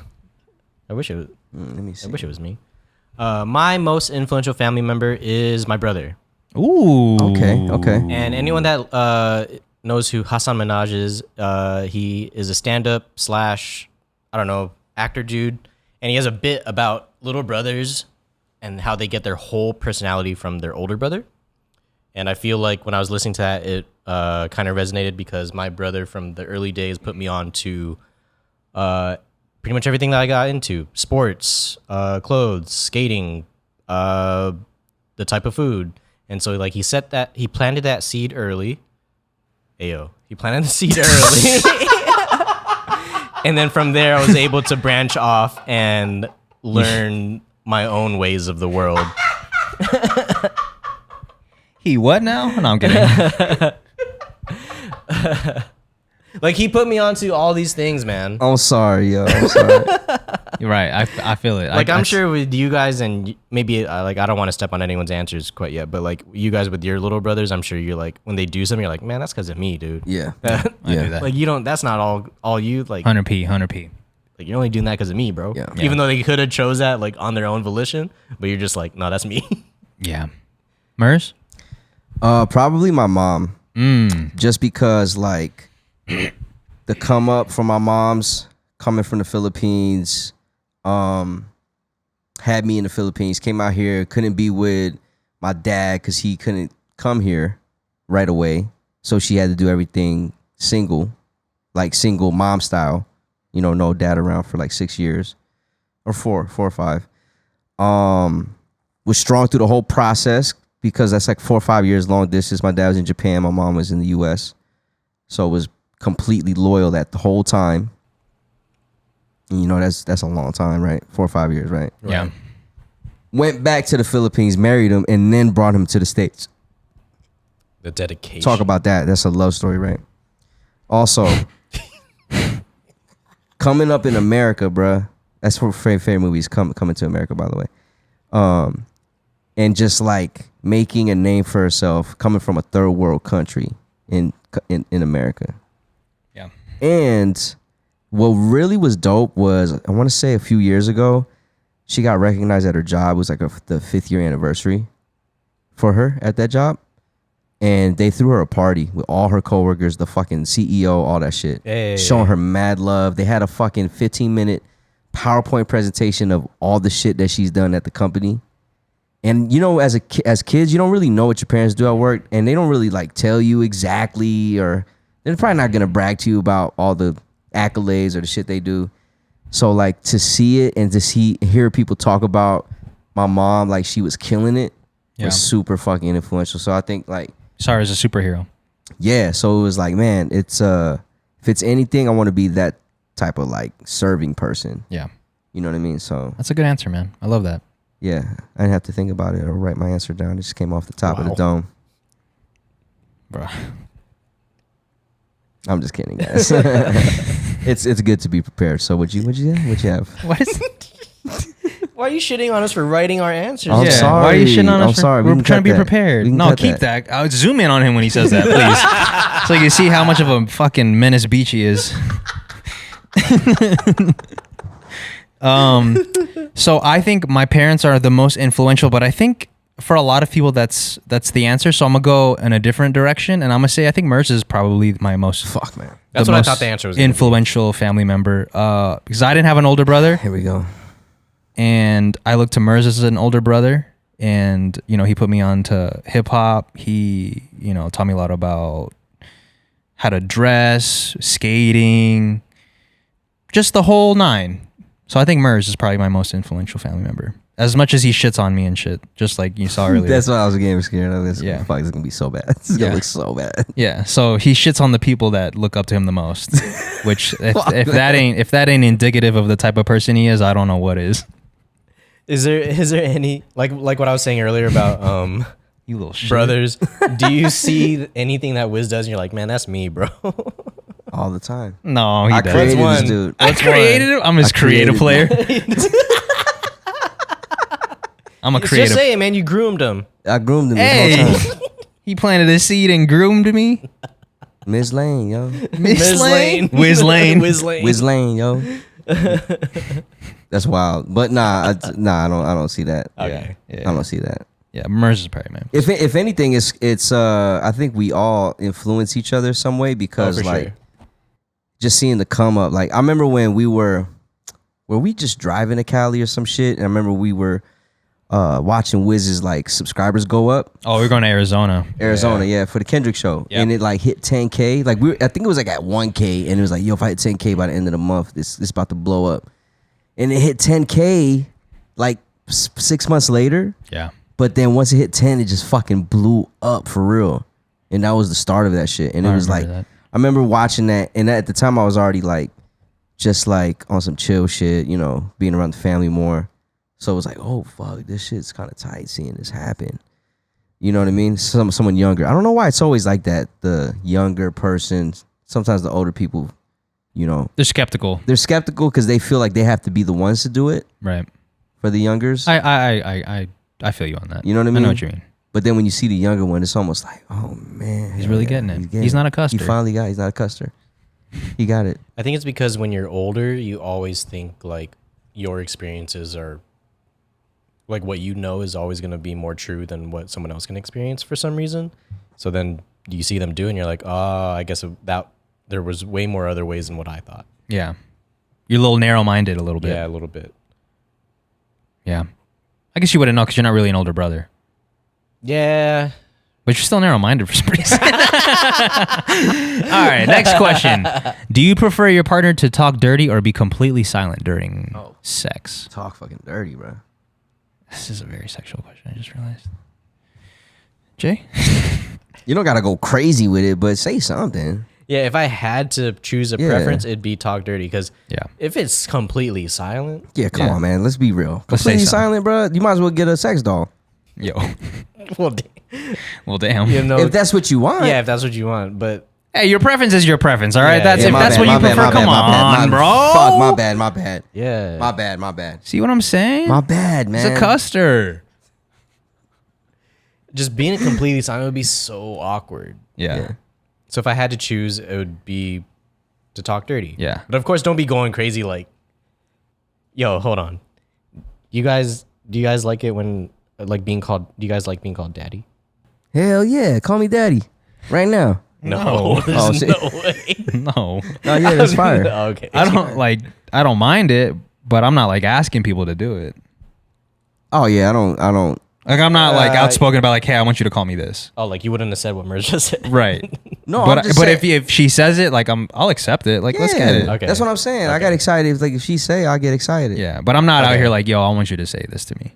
I wish it was. Let me see. I wish it was me. My most influential family member is my brother. Ooh. Okay. And anyone that knows who Hassan Minaj is, he is a stand-up / I don't know, actor dude, and he has a bit about little brothers and how they get their whole personality from their older brother. And I feel like when I was listening to that, it kind of resonated because my brother from the early days put me on to pretty much everything that I got into: sports, clothes, skating, the type of food. And so like he planted that seed early. He planted the seed early. And then from there, I was able to branch off and learn my own ways of the world. He what now? No, I'm kidding. Like he put me onto all these things, man. I'm sorry, yo. I'm sorry. You're right. I feel it. Like I'm sure with you guys, and maybe like I don't want to step on anyone's answers quite yet, but like you guys with your little brothers, I'm sure you're like when they do something, you're like, man, that's because of me, dude. Yeah. I do that. Like you don't. That's not all you like. 100p. Like you're only doing that because of me, bro. Yeah. Even though they could have chose that like on their own volition, but you're just like, no, that's me. Yeah. Mers? Probably my mom. Just because like the come up from my mom's coming from the Philippines, had me in the Philippines, came out here, couldn't be with my dad because he couldn't come here right away. So she had to do everything single mom style. You know, no dad around for like 6 years or four or five. Was strong through the whole process because that's like 4 or 5 years long distance. My dad was in Japan. My mom was in the U.S. So it was completely loyal that the whole time. And you know, that's a long time, right? 4 or 5 years, right? Yeah. Went back to the Philippines, married him, and then brought him to the States. The dedication. Talk about that. That's a love story, right? Also, coming up in America, bruh. That's for favorite movies, Coming to America, by the way. And just like making a name for herself, coming from a third world country in America. Yeah. And what really was dope was, I want to say a few years ago, she got recognized at her job. It was like the 5th year anniversary for her at that job. And they threw her a party with all her coworkers, the fucking CEO, all that shit. Hey. Showing her mad love. They had a fucking 15-minute PowerPoint presentation of all the shit that she's done at the company. And you know, as kids, you don't really know what your parents do at work, and they don't really like tell you exactly, or they're probably not gonna brag to you about all the accolades or the shit they do. So like to see it and to hear people talk about my mom like she was killing it was super fucking influential. So I think like Sarah's a superhero. Yeah, so it was like, man, it's if it's anything, I want to be that type of like serving person. Yeah. You know what I mean? So That's a good answer, man. I love that. yeah, I didn't have to think about it or write my answer down. It just came off the top of the dome. Bro. I'm just kidding, guys. It's good to be prepared. So what'd you have? What is Why are you shitting on us for writing our answers? I'm sorry. Why are you shitting on us? I'm sorry. We We're can trying to cut be that. prepared. We can No, cut keep that. I would zoom in on him when he says that, please. So you can see how much of a fucking menace Beach he is. So I think my parents are the most influential, but I think for a lot of people that's the answer. So I'm gonna go in a different direction, and I'm gonna say I think Merz is probably my most Fuck, man. That's what I thought the answer was gonna be. influential family member. Because I didn't have an older brother, Here we go. and I looked to Merz as an older brother, and you know he put me on to hip hop. He taught me a lot about how to dress, skating, just the whole nine. So I think Merz is probably my most influential family member. As much as he shits on me and shit, just like you saw earlier. That's what I was getting scared of. This Yeah. fuck, it's gonna be so bad. It's gonna look so bad. Yeah, so he shits on the people that look up to him the most. Which if that ain't indicative of the type of person he is, I don't know what is. Is there any like what I was saying earlier about You little shit. brothers? Do you see anything that Wiz does and you're like, man, that's me, bro? All the time. No, he I doesn't. created What's this one? dude. I created him. I'm his creative player. I'm a creative. Just say it, man. You groomed him. I groomed him this whole time. He planted a seed and groomed me. Miss Lane, yo. Miss Lane. Whiz Lane. Wiz Lane, yo. That's wild. But I don't see that. Okay. Yeah. I don't see that. Yeah, Mers is probably, man. If anything, it's I think we all influence each other some way because sure. just seeing the come up. Like I remember when were we just driving to Cali or some shit? And I remember we were watching Wiz's like subscribers go up. Oh, we're going to Arizona. Yeah, for the Kendrick show. Yep. And it like hit 10K. Like I think it was like at 1K and it was like, yo, if I hit 10K by the end of the month, this about to blow up. And it hit 10K like 6 months later. Yeah. But then once it hit 10, it just fucking blew up for real. And that was the start of that shit. And it was like, that. I remember watching that. And at the time I was already like, just like on some chill shit, you know, being around the family more. So it was like, oh, fuck, this shit's kind of tight seeing this happen. You know what I mean? Someone younger. I don't know why it's always like that. The younger person, sometimes the older people, you know. They're skeptical. They're skeptical because they feel like they have to be the ones to do it. Right. For the youngers. I feel you on that. You know what I mean? I know what you mean. But then when you see the younger one, it's almost like, oh, man. He's really getting it. He's not a custer. He finally got it. He's not a custer. He got it. I think it's because when you're older, you always think like your experiences are like what you know is always going to be more true than what someone else can experience for some reason. So then you see them do and you're like, oh, I guess that there was way more other ways than what I thought. Yeah. You're a little narrow-minded a little bit. Yeah, a little bit. Yeah. I guess you wouldn't know because you're not really an older brother. Yeah. But you're still narrow-minded for some reason. All right, next question. Do you prefer your partner to talk dirty or be completely silent during sex? Talk fucking dirty, bro. This is a very sexual question, I just realized. Jay? You don't got to go crazy with it, but say something. Yeah, if I had to choose a preference, it'd be talk dirty because if it's completely silent. Yeah, come on, man. Let's be real. Let's say Completely something. silent, bro. You might as well get a sex doll. Yo. Well, damn. you know, If that's what you want. yeah, if that's what you want. But Hey, your preference is your preference, all right? Yeah, If yeah, that's what you prefer, come on, bro. Fuck, my bad. yeah. My bad. See what I'm saying? My bad, man. It's a custer. Just being completely silent would be so awkward. Yeah. So if I had to choose, it would be to talk dirty. Yeah. But of course, don't be going crazy like, yo, hold on. Do you guys like it when like being called? Do you guys like being called daddy? Hell yeah. Call me daddy. Right now. No, there's shit. no way. No. Oh, yeah, that's fire. Okay. I don't mind it, but I'm not like asking people to do it. Oh, yeah. I don't. Like I'm not like outspoken about like, hey, I want you to call me this. Oh, like you wouldn't have said what Merz just said. Right. No, but if she says it, like I'll accept it. Like let's get it. Okay. That's what I'm saying. I got excited. If she say, I'll get excited. Yeah, but I'm not out here like, yo, I want you to say this to me.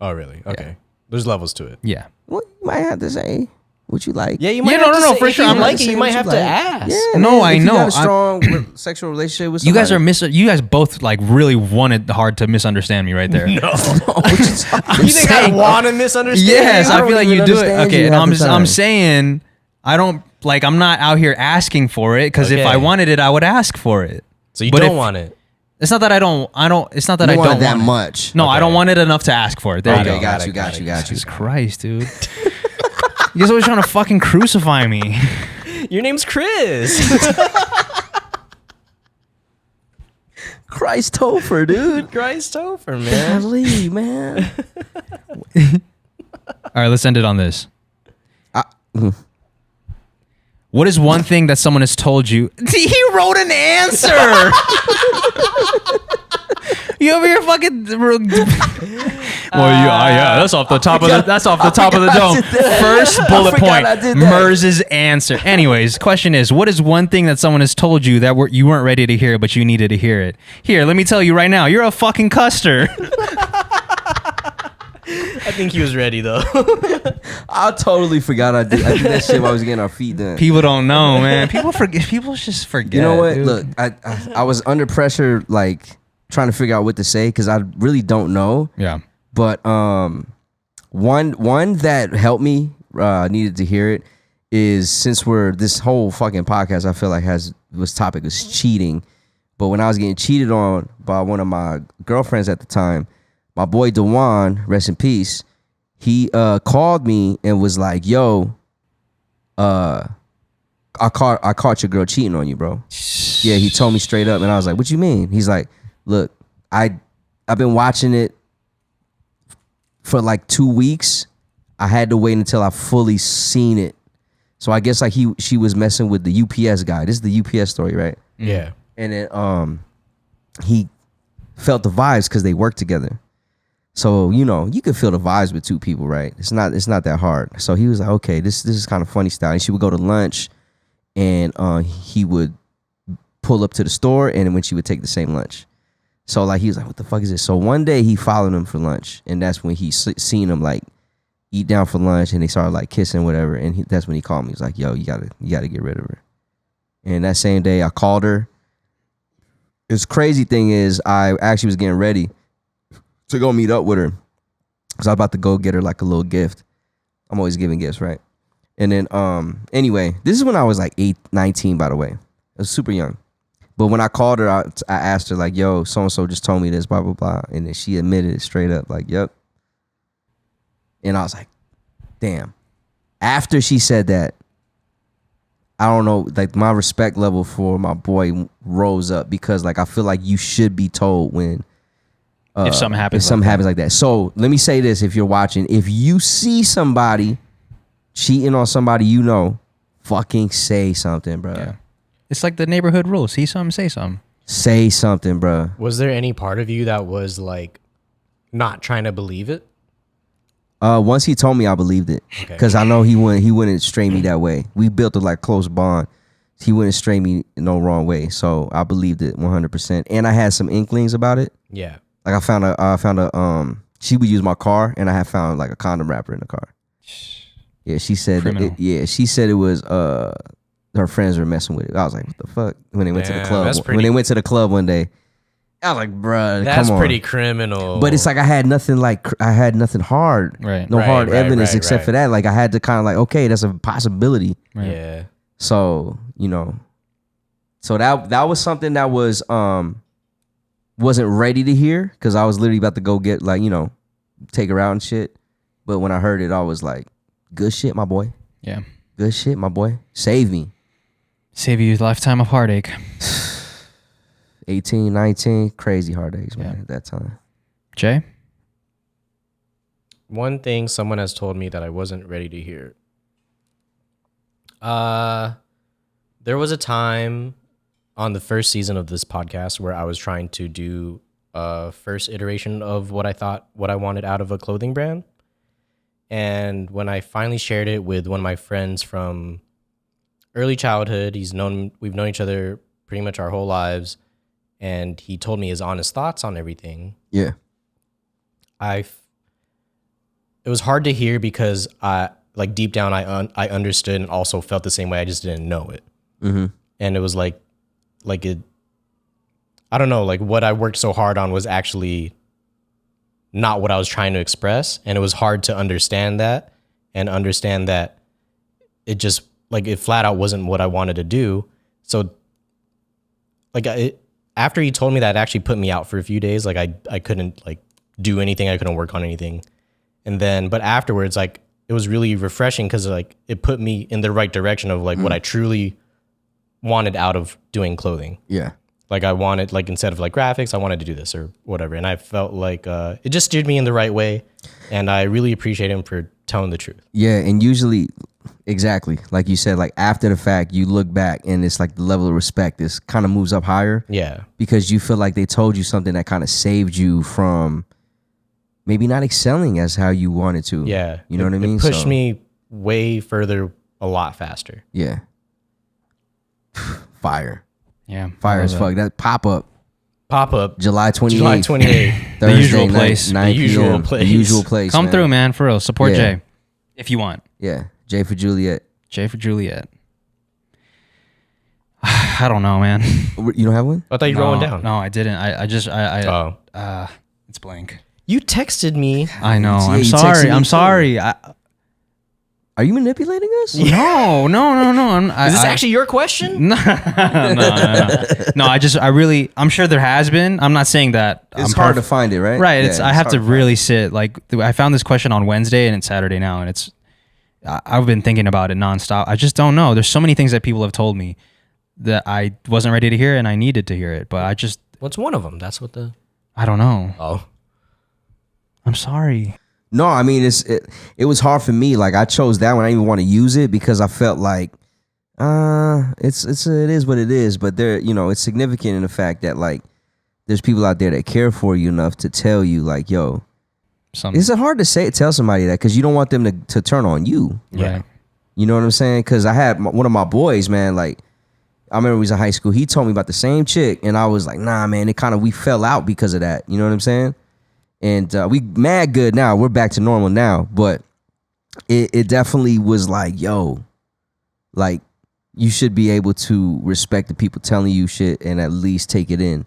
Oh, really? Okay. There's levels to it. Yeah. Well, you might have to say what you like. Yeah, you might. Yeah, have to no, say, for if sure. You I'm like not it. You might have to ask. Yeah, No, man, I if know. You got a strong sexual relationship with You somebody. guys are you guys both like really wanted hard to misunderstand me right there. No. What you talking You think I want to misunderstand? Yes, I I don't feel like even you do it. understand Okay, you and half the I'm time. saying I'm not out here asking for it because if Okay. I wanted it, I would ask for it. So you But don't if- want it. It's not that I don't. It's not that You I want don't it that want it. much. No, I Okay. don't want it enough to ask for it. There Okay, you go. got you. Jesus Christ, dude. You guys always trying to fucking crucify me. Your name's Chris. Christ Topher, dude. Christ Topher, man. Golly, man. All right, let's end it on this. What is one thing that someone has told you? He wrote an answer. You over here fucking. Well, yeah, that's off the top of the. That's off the top of the dome. First bullet point. Merz's answer. Anyways, question is, what is one thing that someone has told you that you weren't ready to hear, but you needed to hear it? Here, let me tell you right now. You're a fucking custer. I think he was ready though. I totally forgot I did that shit while I was getting our feet done. People don't know, man. People forget. People just forget. You know what? Dude. Look, I was under pressure, like trying to figure out what to say because I really don't know. Yeah. But one that helped me needed to hear it is since this whole fucking podcast I feel like this topic was cheating, but when I was getting cheated on by one of my girlfriends at the time, my boy Dewan, rest in peace, he called me and was like, yo, I caught your girl cheating on you, bro. Yeah, he told me straight up, and I was like, what you mean? He's like, look, I've been watching it for like 2 weeks. I had to wait until I fully seen it. So I guess like she was messing with the UPS guy. This is the UPS story, right? Yeah. And then he felt the vibes because they worked together. So, you know, you could feel the vibes with two people, right? It's not that hard. So he was like, okay, this is kind of funny style. And she would go to lunch, and he would pull up to the store, and then when she would take the same lunch. So like he was like, what the fuck is this? So one day he followed him for lunch, and that's when he seen him like eat down for lunch, and they started like kissing, whatever. And that's when he called me. He was like, yo, you gotta get rid of her. And that same day I called her. This crazy thing is I actually was getting ready to go meet up with her, because I was about to go get her like a little gift. I'm always giving gifts, right? And then anyway, this is when I was like 19, by the way. I was super young. But when I called her, I asked her like, yo, so-and-so just told me this, blah, blah, blah. And then she admitted it straight up, like, yep. And I was like, damn. After she said that, I don't know, like my respect level for my boy rose up, because like I feel like you should be told when if something happens like that. So let me say this, if you're watching, if you see somebody cheating on somebody you know, fucking say something, bro. Yeah. It's like the neighborhood rule. See something, say something. Say something, bro. Was there any part of you that was like not trying to believe it? Once he told me, I believed it, because I know he wouldn't stray me that way. We built a like close bond. He wouldn't stray me no wrong way, so I believed it 100%. And I had some inklings about it. Yeah, like I found a she would use my car, and I had found like a condom wrapper in the car. Yeah, she said she said it was her friends were messing with it. I was like, what the fuck? When they went to the club, when they went to the club one day, I was like, bruh, that's come on. pretty criminal. But it's like I had nothing hard, right? No hard evidence except for that. Like I had to kind of like, okay, that's a possibility. Right. Yeah. So you know, so that was something that was wasn't ready to hear, because I was literally about to go get like, you know, take her out and shit. But when I heard it, I was like, good shit, my boy. Yeah. Good shit, my boy. Save me. Save you a lifetime of heartache. 18, 19, crazy heartaches, man, at that time. Jay? One thing someone has told me that I wasn't ready to hear. There was a time on the first season of this podcast where I was trying to do a first iteration of what I wanted out of a clothing brand. And when I finally shared it with one of my friends from early childhood, we've known each other pretty much our whole lives, and he told me his honest thoughts on everything. Yeah. It was hard to hear, because I like deep down I understood and also felt the same way. I just didn't know it. Mm-hmm. And it was like it, I don't know, like what I worked so hard on was actually not what I was trying to express. And it was hard to understand that, and understand that it just like it flat out wasn't what I wanted to do. So like after he told me that, it actually put me out for a few days. Like I couldn't like do anything. I couldn't work on anything. And then, but afterwards, like it was really refreshing, because like it put me in the right direction of like what I truly wanted out of doing clothing. Yeah. Like I wanted, like instead of like graphics, I wanted to do this or whatever. And I felt like it just steered me in the right way. And I really appreciate him for telling the truth. Yeah. And usually, exactly, like you said, like after the fact, you look back and it's like the level of respect is kind of moves up higher. Yeah. Because you feel like they told you something that kind of saved you from maybe not excelling as how you wanted to. Yeah. You know what I mean? It pushed me way further, a lot faster. Yeah. Fire. Yeah. Fire as fuck. That Pop Up. July 28th. July 28th. Thursday, The usual place. 9 The usual p.m. place. The usual place. Come man. through, man, for real. Support Yeah. Jay if you want. Yeah. J for Juliet. J for Juliet. I don't know, man. You don't have one? I thought you were rolling down. No, I didn't. It's blank. You texted me. I know. Yeah, I'm you sorry. texted me I'm too. sorry. Are you manipulating us? No. Is this actually your question? No. I'm sure there has been. I'm not saying that. It's hard to find it, right? Right. I have to really sit. Like, I found this question on Wednesday and it's Saturday now, and I've been thinking about it nonstop. I just don't know. There's so many things that people have told me that I wasn't ready to hear and I needed to hear it, but I just. What's one of them? I don't know. Oh. I'm sorry. No, I mean it was hard for me. Like I chose that one. I didn't even want to use it because I felt like it is what it is. But there, it's significant in the fact that like there's people out there that care for you enough to tell you like, yo, it's hard to tell somebody that because you don't want them to turn on you. Yeah. You know what I'm saying? Because I had one of my boys, man, like I remember he was in high school. He told me about the same chick and I was like, nah, man, we fell out because of that. You know what I'm saying? And we mad good now. We're back to normal now. But it definitely was like, yo, like you should be able to respect the people telling you shit and at least take it in.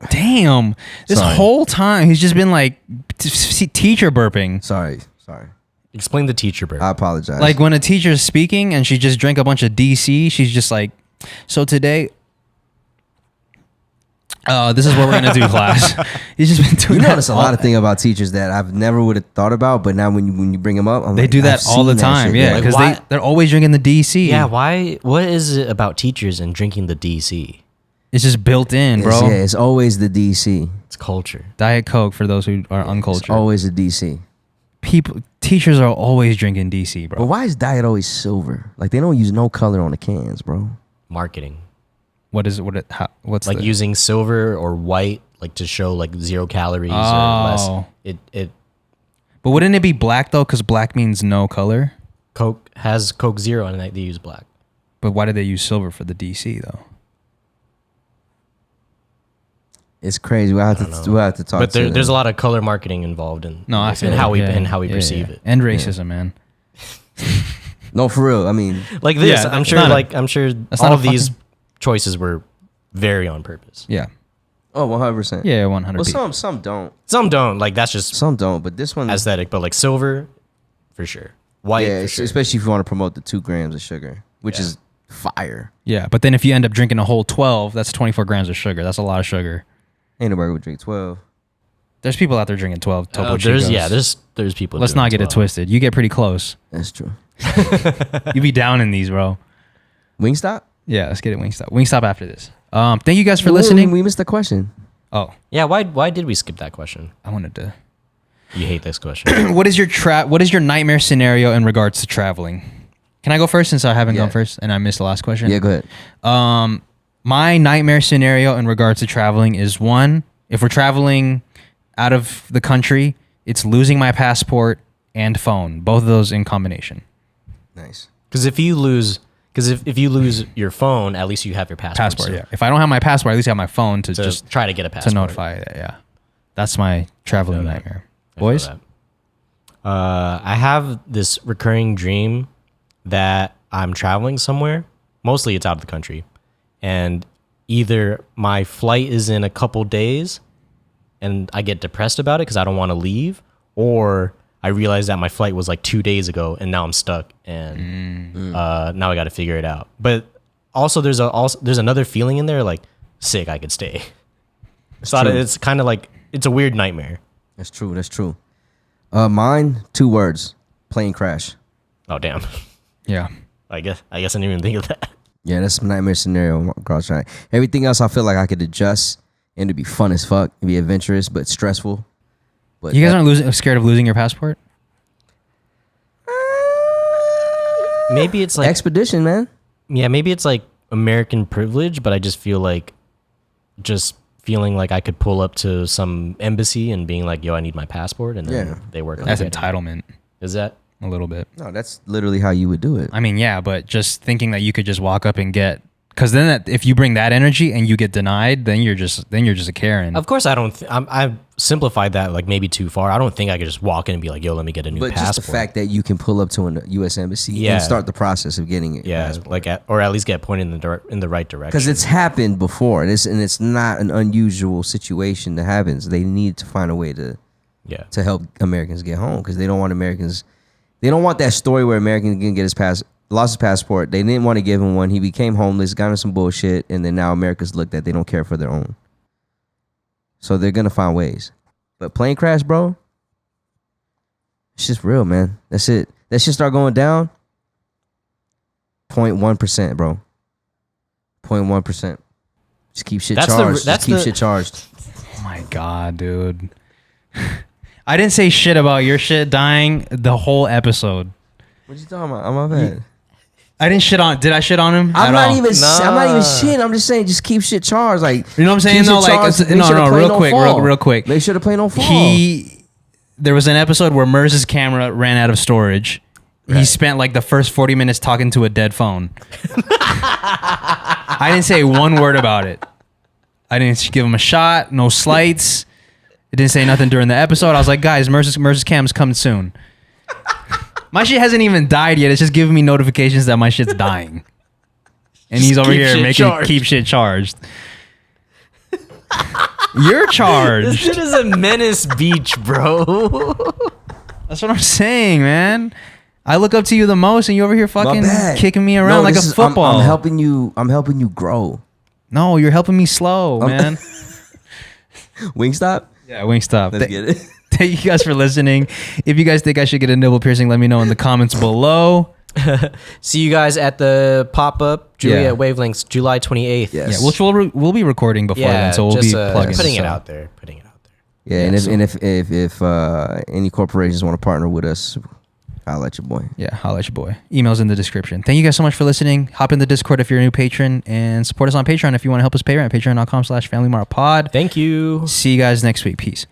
Damn. This whole time he's just been like teacher burping. Sorry. Explain the teacher burp. I apologize. Like when a teacher's speaking and she just drank a bunch of DC, she's just like, so today... this is what we're gonna do, class. He's just been doing. You notice a lot of things about teachers that I've never would have thought about, but now when you bring them up, they do that all the time. Yeah, because they're always drinking the DC. Yeah, why? What is it about teachers and drinking the DC? It's just built in, bro. It's always the DC. It's culture. Diet Coke for those who are uncultured. It's always the DC. Teachers are always drinking DC, bro. But why is Diet always silver? Like they don't use no color on the cans, bro. Marketing. What's like using silver or white, like to show like 0 calories or less. But wouldn't it be black though? Because black means no color. Coke has Coke Zero and they use black. But why did they use silver for the DC though? It's crazy. We'll have to talk. But there's a lot of color marketing involved in how we perceive it and racism, man. No, for real. I mean, like this. I'm sure all of these choices were very on purpose. Yeah. Oh, 100%. Yeah, 100%. Well, some don't. Some don't. Like that's just some don't. But this one aesthetic. But like silver, for sure. White, yeah, for sure. Especially if you want to promote the 2 grams of sugar, which is fire. Yeah, but then if you end up drinking a whole 12, that's 24 grams of sugar. That's a lot of sugar. Ain't nobody would drink 12. There's people out there drinking 12 Topo Chicos. There's people. Let's not get 12. It twisted. You get pretty close. That's true. You be down in these, bro. Wingstop? Yeah, let's get it Wingstop. Wingstop after this. Thank you guys for listening. We missed the question. Oh. Yeah, why did we skip that question? I wanted to. You hate this question. What is your nightmare scenario in regards to traveling? Can I go first since I haven't gone first and I missed the last question? Yeah, go ahead. My nightmare scenario in regards to traveling is one, if we're traveling out of the country, it's losing my passport and phone, both of those in combination. Nice. Because if you lose your phone, at least you have your passport. Yeah. If I don't have my passport, at least I have my phone to just try to get a passport. To notify that, yeah. That's my traveling nightmare. Boys? I have this recurring dream that I'm traveling somewhere. Mostly it's out of the country. And either my flight is in a couple days and I get depressed about it because I don't want to leave, or I realize that my flight was like 2 days ago and now I'm stuck and now I got to figure it out. But also there's another feeling in there like sick, I could stay. It's kind of like it's a weird nightmare. That's true. Mine, 2 words: plane crash. Oh damn. Yeah. I guess I didn't even think of that. Yeah, that's a nightmare scenario. Everything else I feel like I could adjust and it'd be fun as fuck. It'd be adventurous but stressful. But you guys aren't scared of losing your passport? Maybe it's like expedition, man. Yeah, maybe it's like American privilege, but I just feel like feeling like I could pull up to some embassy and being like, yo, I need my passport, and then they work on it. That's entitlement. Is that? A little bit. No, that's literally how you would do it. I mean, yeah, but just thinking that you could just walk up and get, because then if you bring that energy and you get denied, then you're just a Karen. Of course, I don't. I've simplified that like maybe too far. I don't think I could just walk in and be like, yo, let me get a new passport. But just the fact that you can pull up to a U.S. embassy and start the process of getting it. Yeah, like or at least get pointed in the right direction. Because it's happened before, and it's not an unusual situation that happens. They need to find a way to Yeah. To help Americans get home, because they don't want Americans. They don't want that story where Americans can get lost his passport. They didn't want to give him one. He became homeless, got in some bullshit, and then now America's looked at. They don't care for their own. So they're gonna find ways. But plane crash, bro. It's just real, man. That's it. That shit start going down. 0.1%, bro. 0.1%. Just keep shit charged. Just keep shit charged. Oh my God, dude. I didn't say shit about your shit dying the whole episode. What you talking about? I'm my bad. I didn't shit on. Did I shit on him? I'm not even shit. I'm just saying, just keep shit charged. Like, you know what I'm saying? No, like, real quick. Make sure the plane don't fall. There was an episode where Merz's camera ran out of storage. Right. He spent like the first 40 minutes talking to a dead phone. I didn't say one word about it. I didn't give him a shot. No slights. It didn't say nothing during the episode. I was like, guys, Merz's cam's coming soon. My shit hasn't even died yet. It's just giving me notifications that my shit's dying. And he's over here keep shit charged. You're charged. This shit is a menace beach, bro. That's what I'm saying, man. I look up to you the most, and you over here fucking kicking me around like a football. I'm helping you grow. No, you're helping me slow, man. Wingstop? Yeah, Wingstop. Let's get it. Thank you guys for listening. If you guys think I should get a nipple piercing, let me know in the comments below. See you guys at the pop-up Juliet Wavelengths, July 28th. Yes. Yeah, which we'll be recording before then, so we'll be plugging putting it out there. Yeah, and if any corporations want to partner with us, holla at your boy. Yeah, holla at your boy. Email's in the description. Thank you guys so much for listening. Hop in the Discord if you're a new patron, and support us on Patreon if you want to help us pay rent. Patreon.com/FamilyMartPod. Thank you. See you guys next week. Peace.